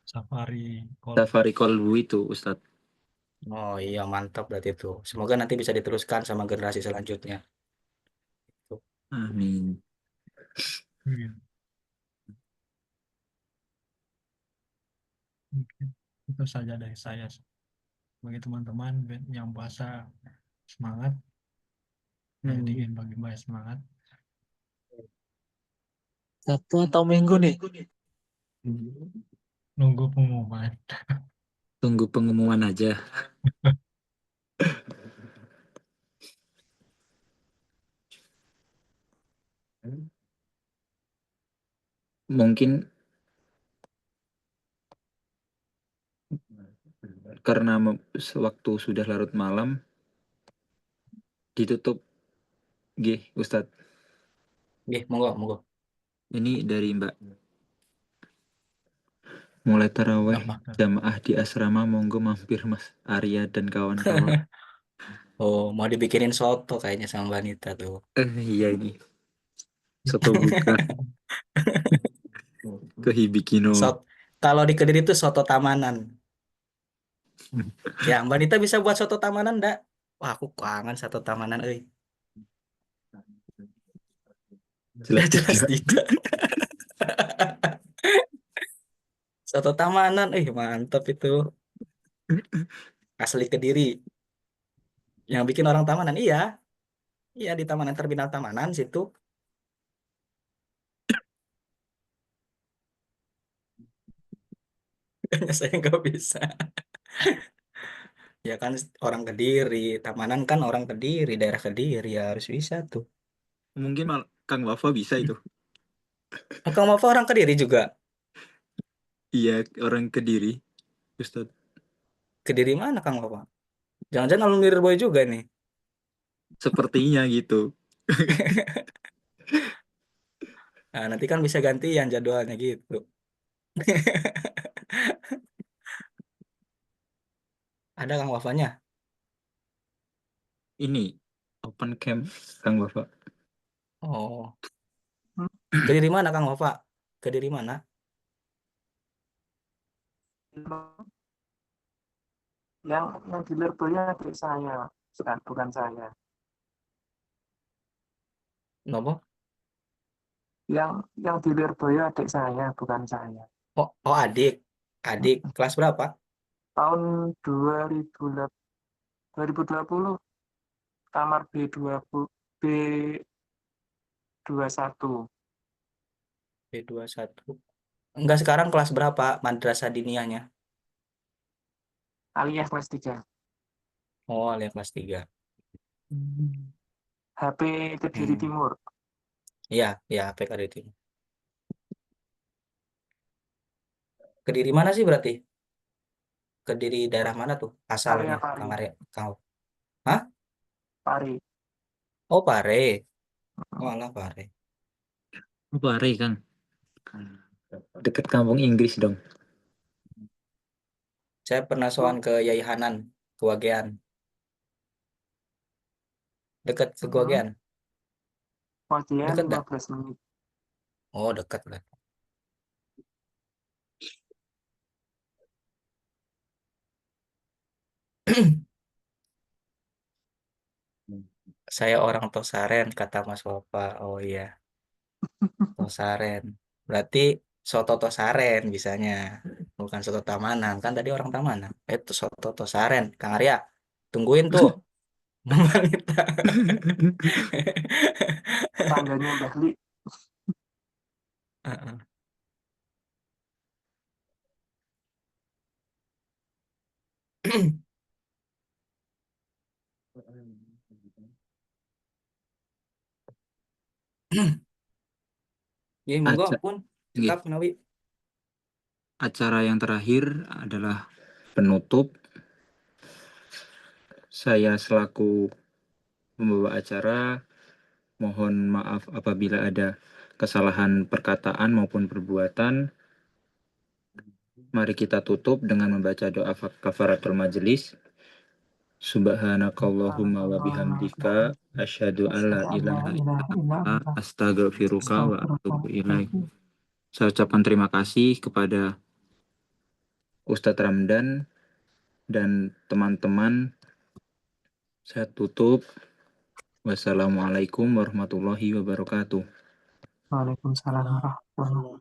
safari call Safari Kolbu itu, Ustadz. Oh iya, mantap berarti itu. Semoga nanti bisa diteruskan sama generasi selanjutnya. Tuh. Amin. gitu. Mungkin itu saja dari saya. Bagi teman-teman yang puasa semangat, saya ingin bagi Mbak semangat. Sabtu atau Minggu nih? Nunggu pengumuman. Tunggu pengumuman aja. Mungkin karena waktu sudah larut malam, ditutup. Ustadz. Oke, monggo, monggo. Ini dari Mbak. Mulai taraweh Tambahkan. jamaah di asrama, monggo mampir Mas Arya dan kawan-kawan. Oh, mau dibikinin soto kayaknya sama wanita tuh. Iya ini. Soto buka ke Hibikino. Kalau di Kediri itu soto Tamanan. Ya, Mbak Nita bisa buat soto Tamanan enggak? Wah, aku kangen soto Tamanan, euy. Jelas Jelas tidak. tidak. Soto Tamanan, mantap itu. Asli Kediri. Yang bikin orang Tamanan, iya. Iya, di Tamanan, Terminal Tamanan situ. Kayaknya saya nggak bisa. Ya kan orang Kediri. Tamanan kan orang Kediri, daerah Kediri, ya harus bisa tuh. Mungkin Kang Wafa bisa itu. Kang Mafa orang Kediri juga. Iya, orang Kediri, Ustadz. Kediri mana Kang Mafa? Jangan-jangan alumni Boy juga nih. Sepertinya gitu. Nah, nanti kan bisa gantian jadwalnya gitu. Ada Kang Wafanya? Ini open camp Kang Wafa. Oh. Kediri mana Kang Wafa? Kediri mana? Yang di Lirboyo adik saya, bukan saya. Nopo? Yang di Lirboyo adik saya, bukan saya. Oh adik. Adik kelas berapa? Tahun 2020 kamar B21. B21. Enggak, sekarang kelas berapa madrasah diniahnya? Alias kelas 3. Oh, alias kelas 3. HP Kediri Timur. Iya, ya PKD itu. Kediri mana sih berarti? Kediri daerah mana tuh asalnya, Area Pari. Kang Arya? Kang. Hah? Pari. Oh, Pare. Oh, alah Pare. Pare, Kang. Deket kampung Inggris dong. Saya pernah sowan ke Yai Hanan, ke Wagean. Dekat ke Wagean. Wagian Dekat nggak? 15 menit. Oh, dekat lah. Saya orang Tosaren, kata Mas Wafa. Oh iya, Tosaren. Berarti soto Tosaren bisanya. Bukan soto Tamanan. Kan tadi orang Tamanan. Itu soto Tosaren. Kang Arya, tungguin tuh. Wanita. Tangganya Mbah Li. Heeh. Ya, monggo Aca- pun. Nggih. Cekap menawi. Acara yang terakhir adalah penutup. Saya selaku pembawa acara mohon maaf apabila ada kesalahan perkataan maupun perbuatan. Mari kita tutup dengan membaca doa kafaratul majelis. Subhanakallahumma wa bihamdika asyhadu an la ilaha illa anta astaghfiruka wa atubu ilaik. Saya ucapkan terima kasih kepada Ustadz Ramdan dan teman-teman. Saya tutup. Wassalamualaikum warahmatullahi wabarakatuh. Waalaikumsalam warahmatullahi wabarakatuh.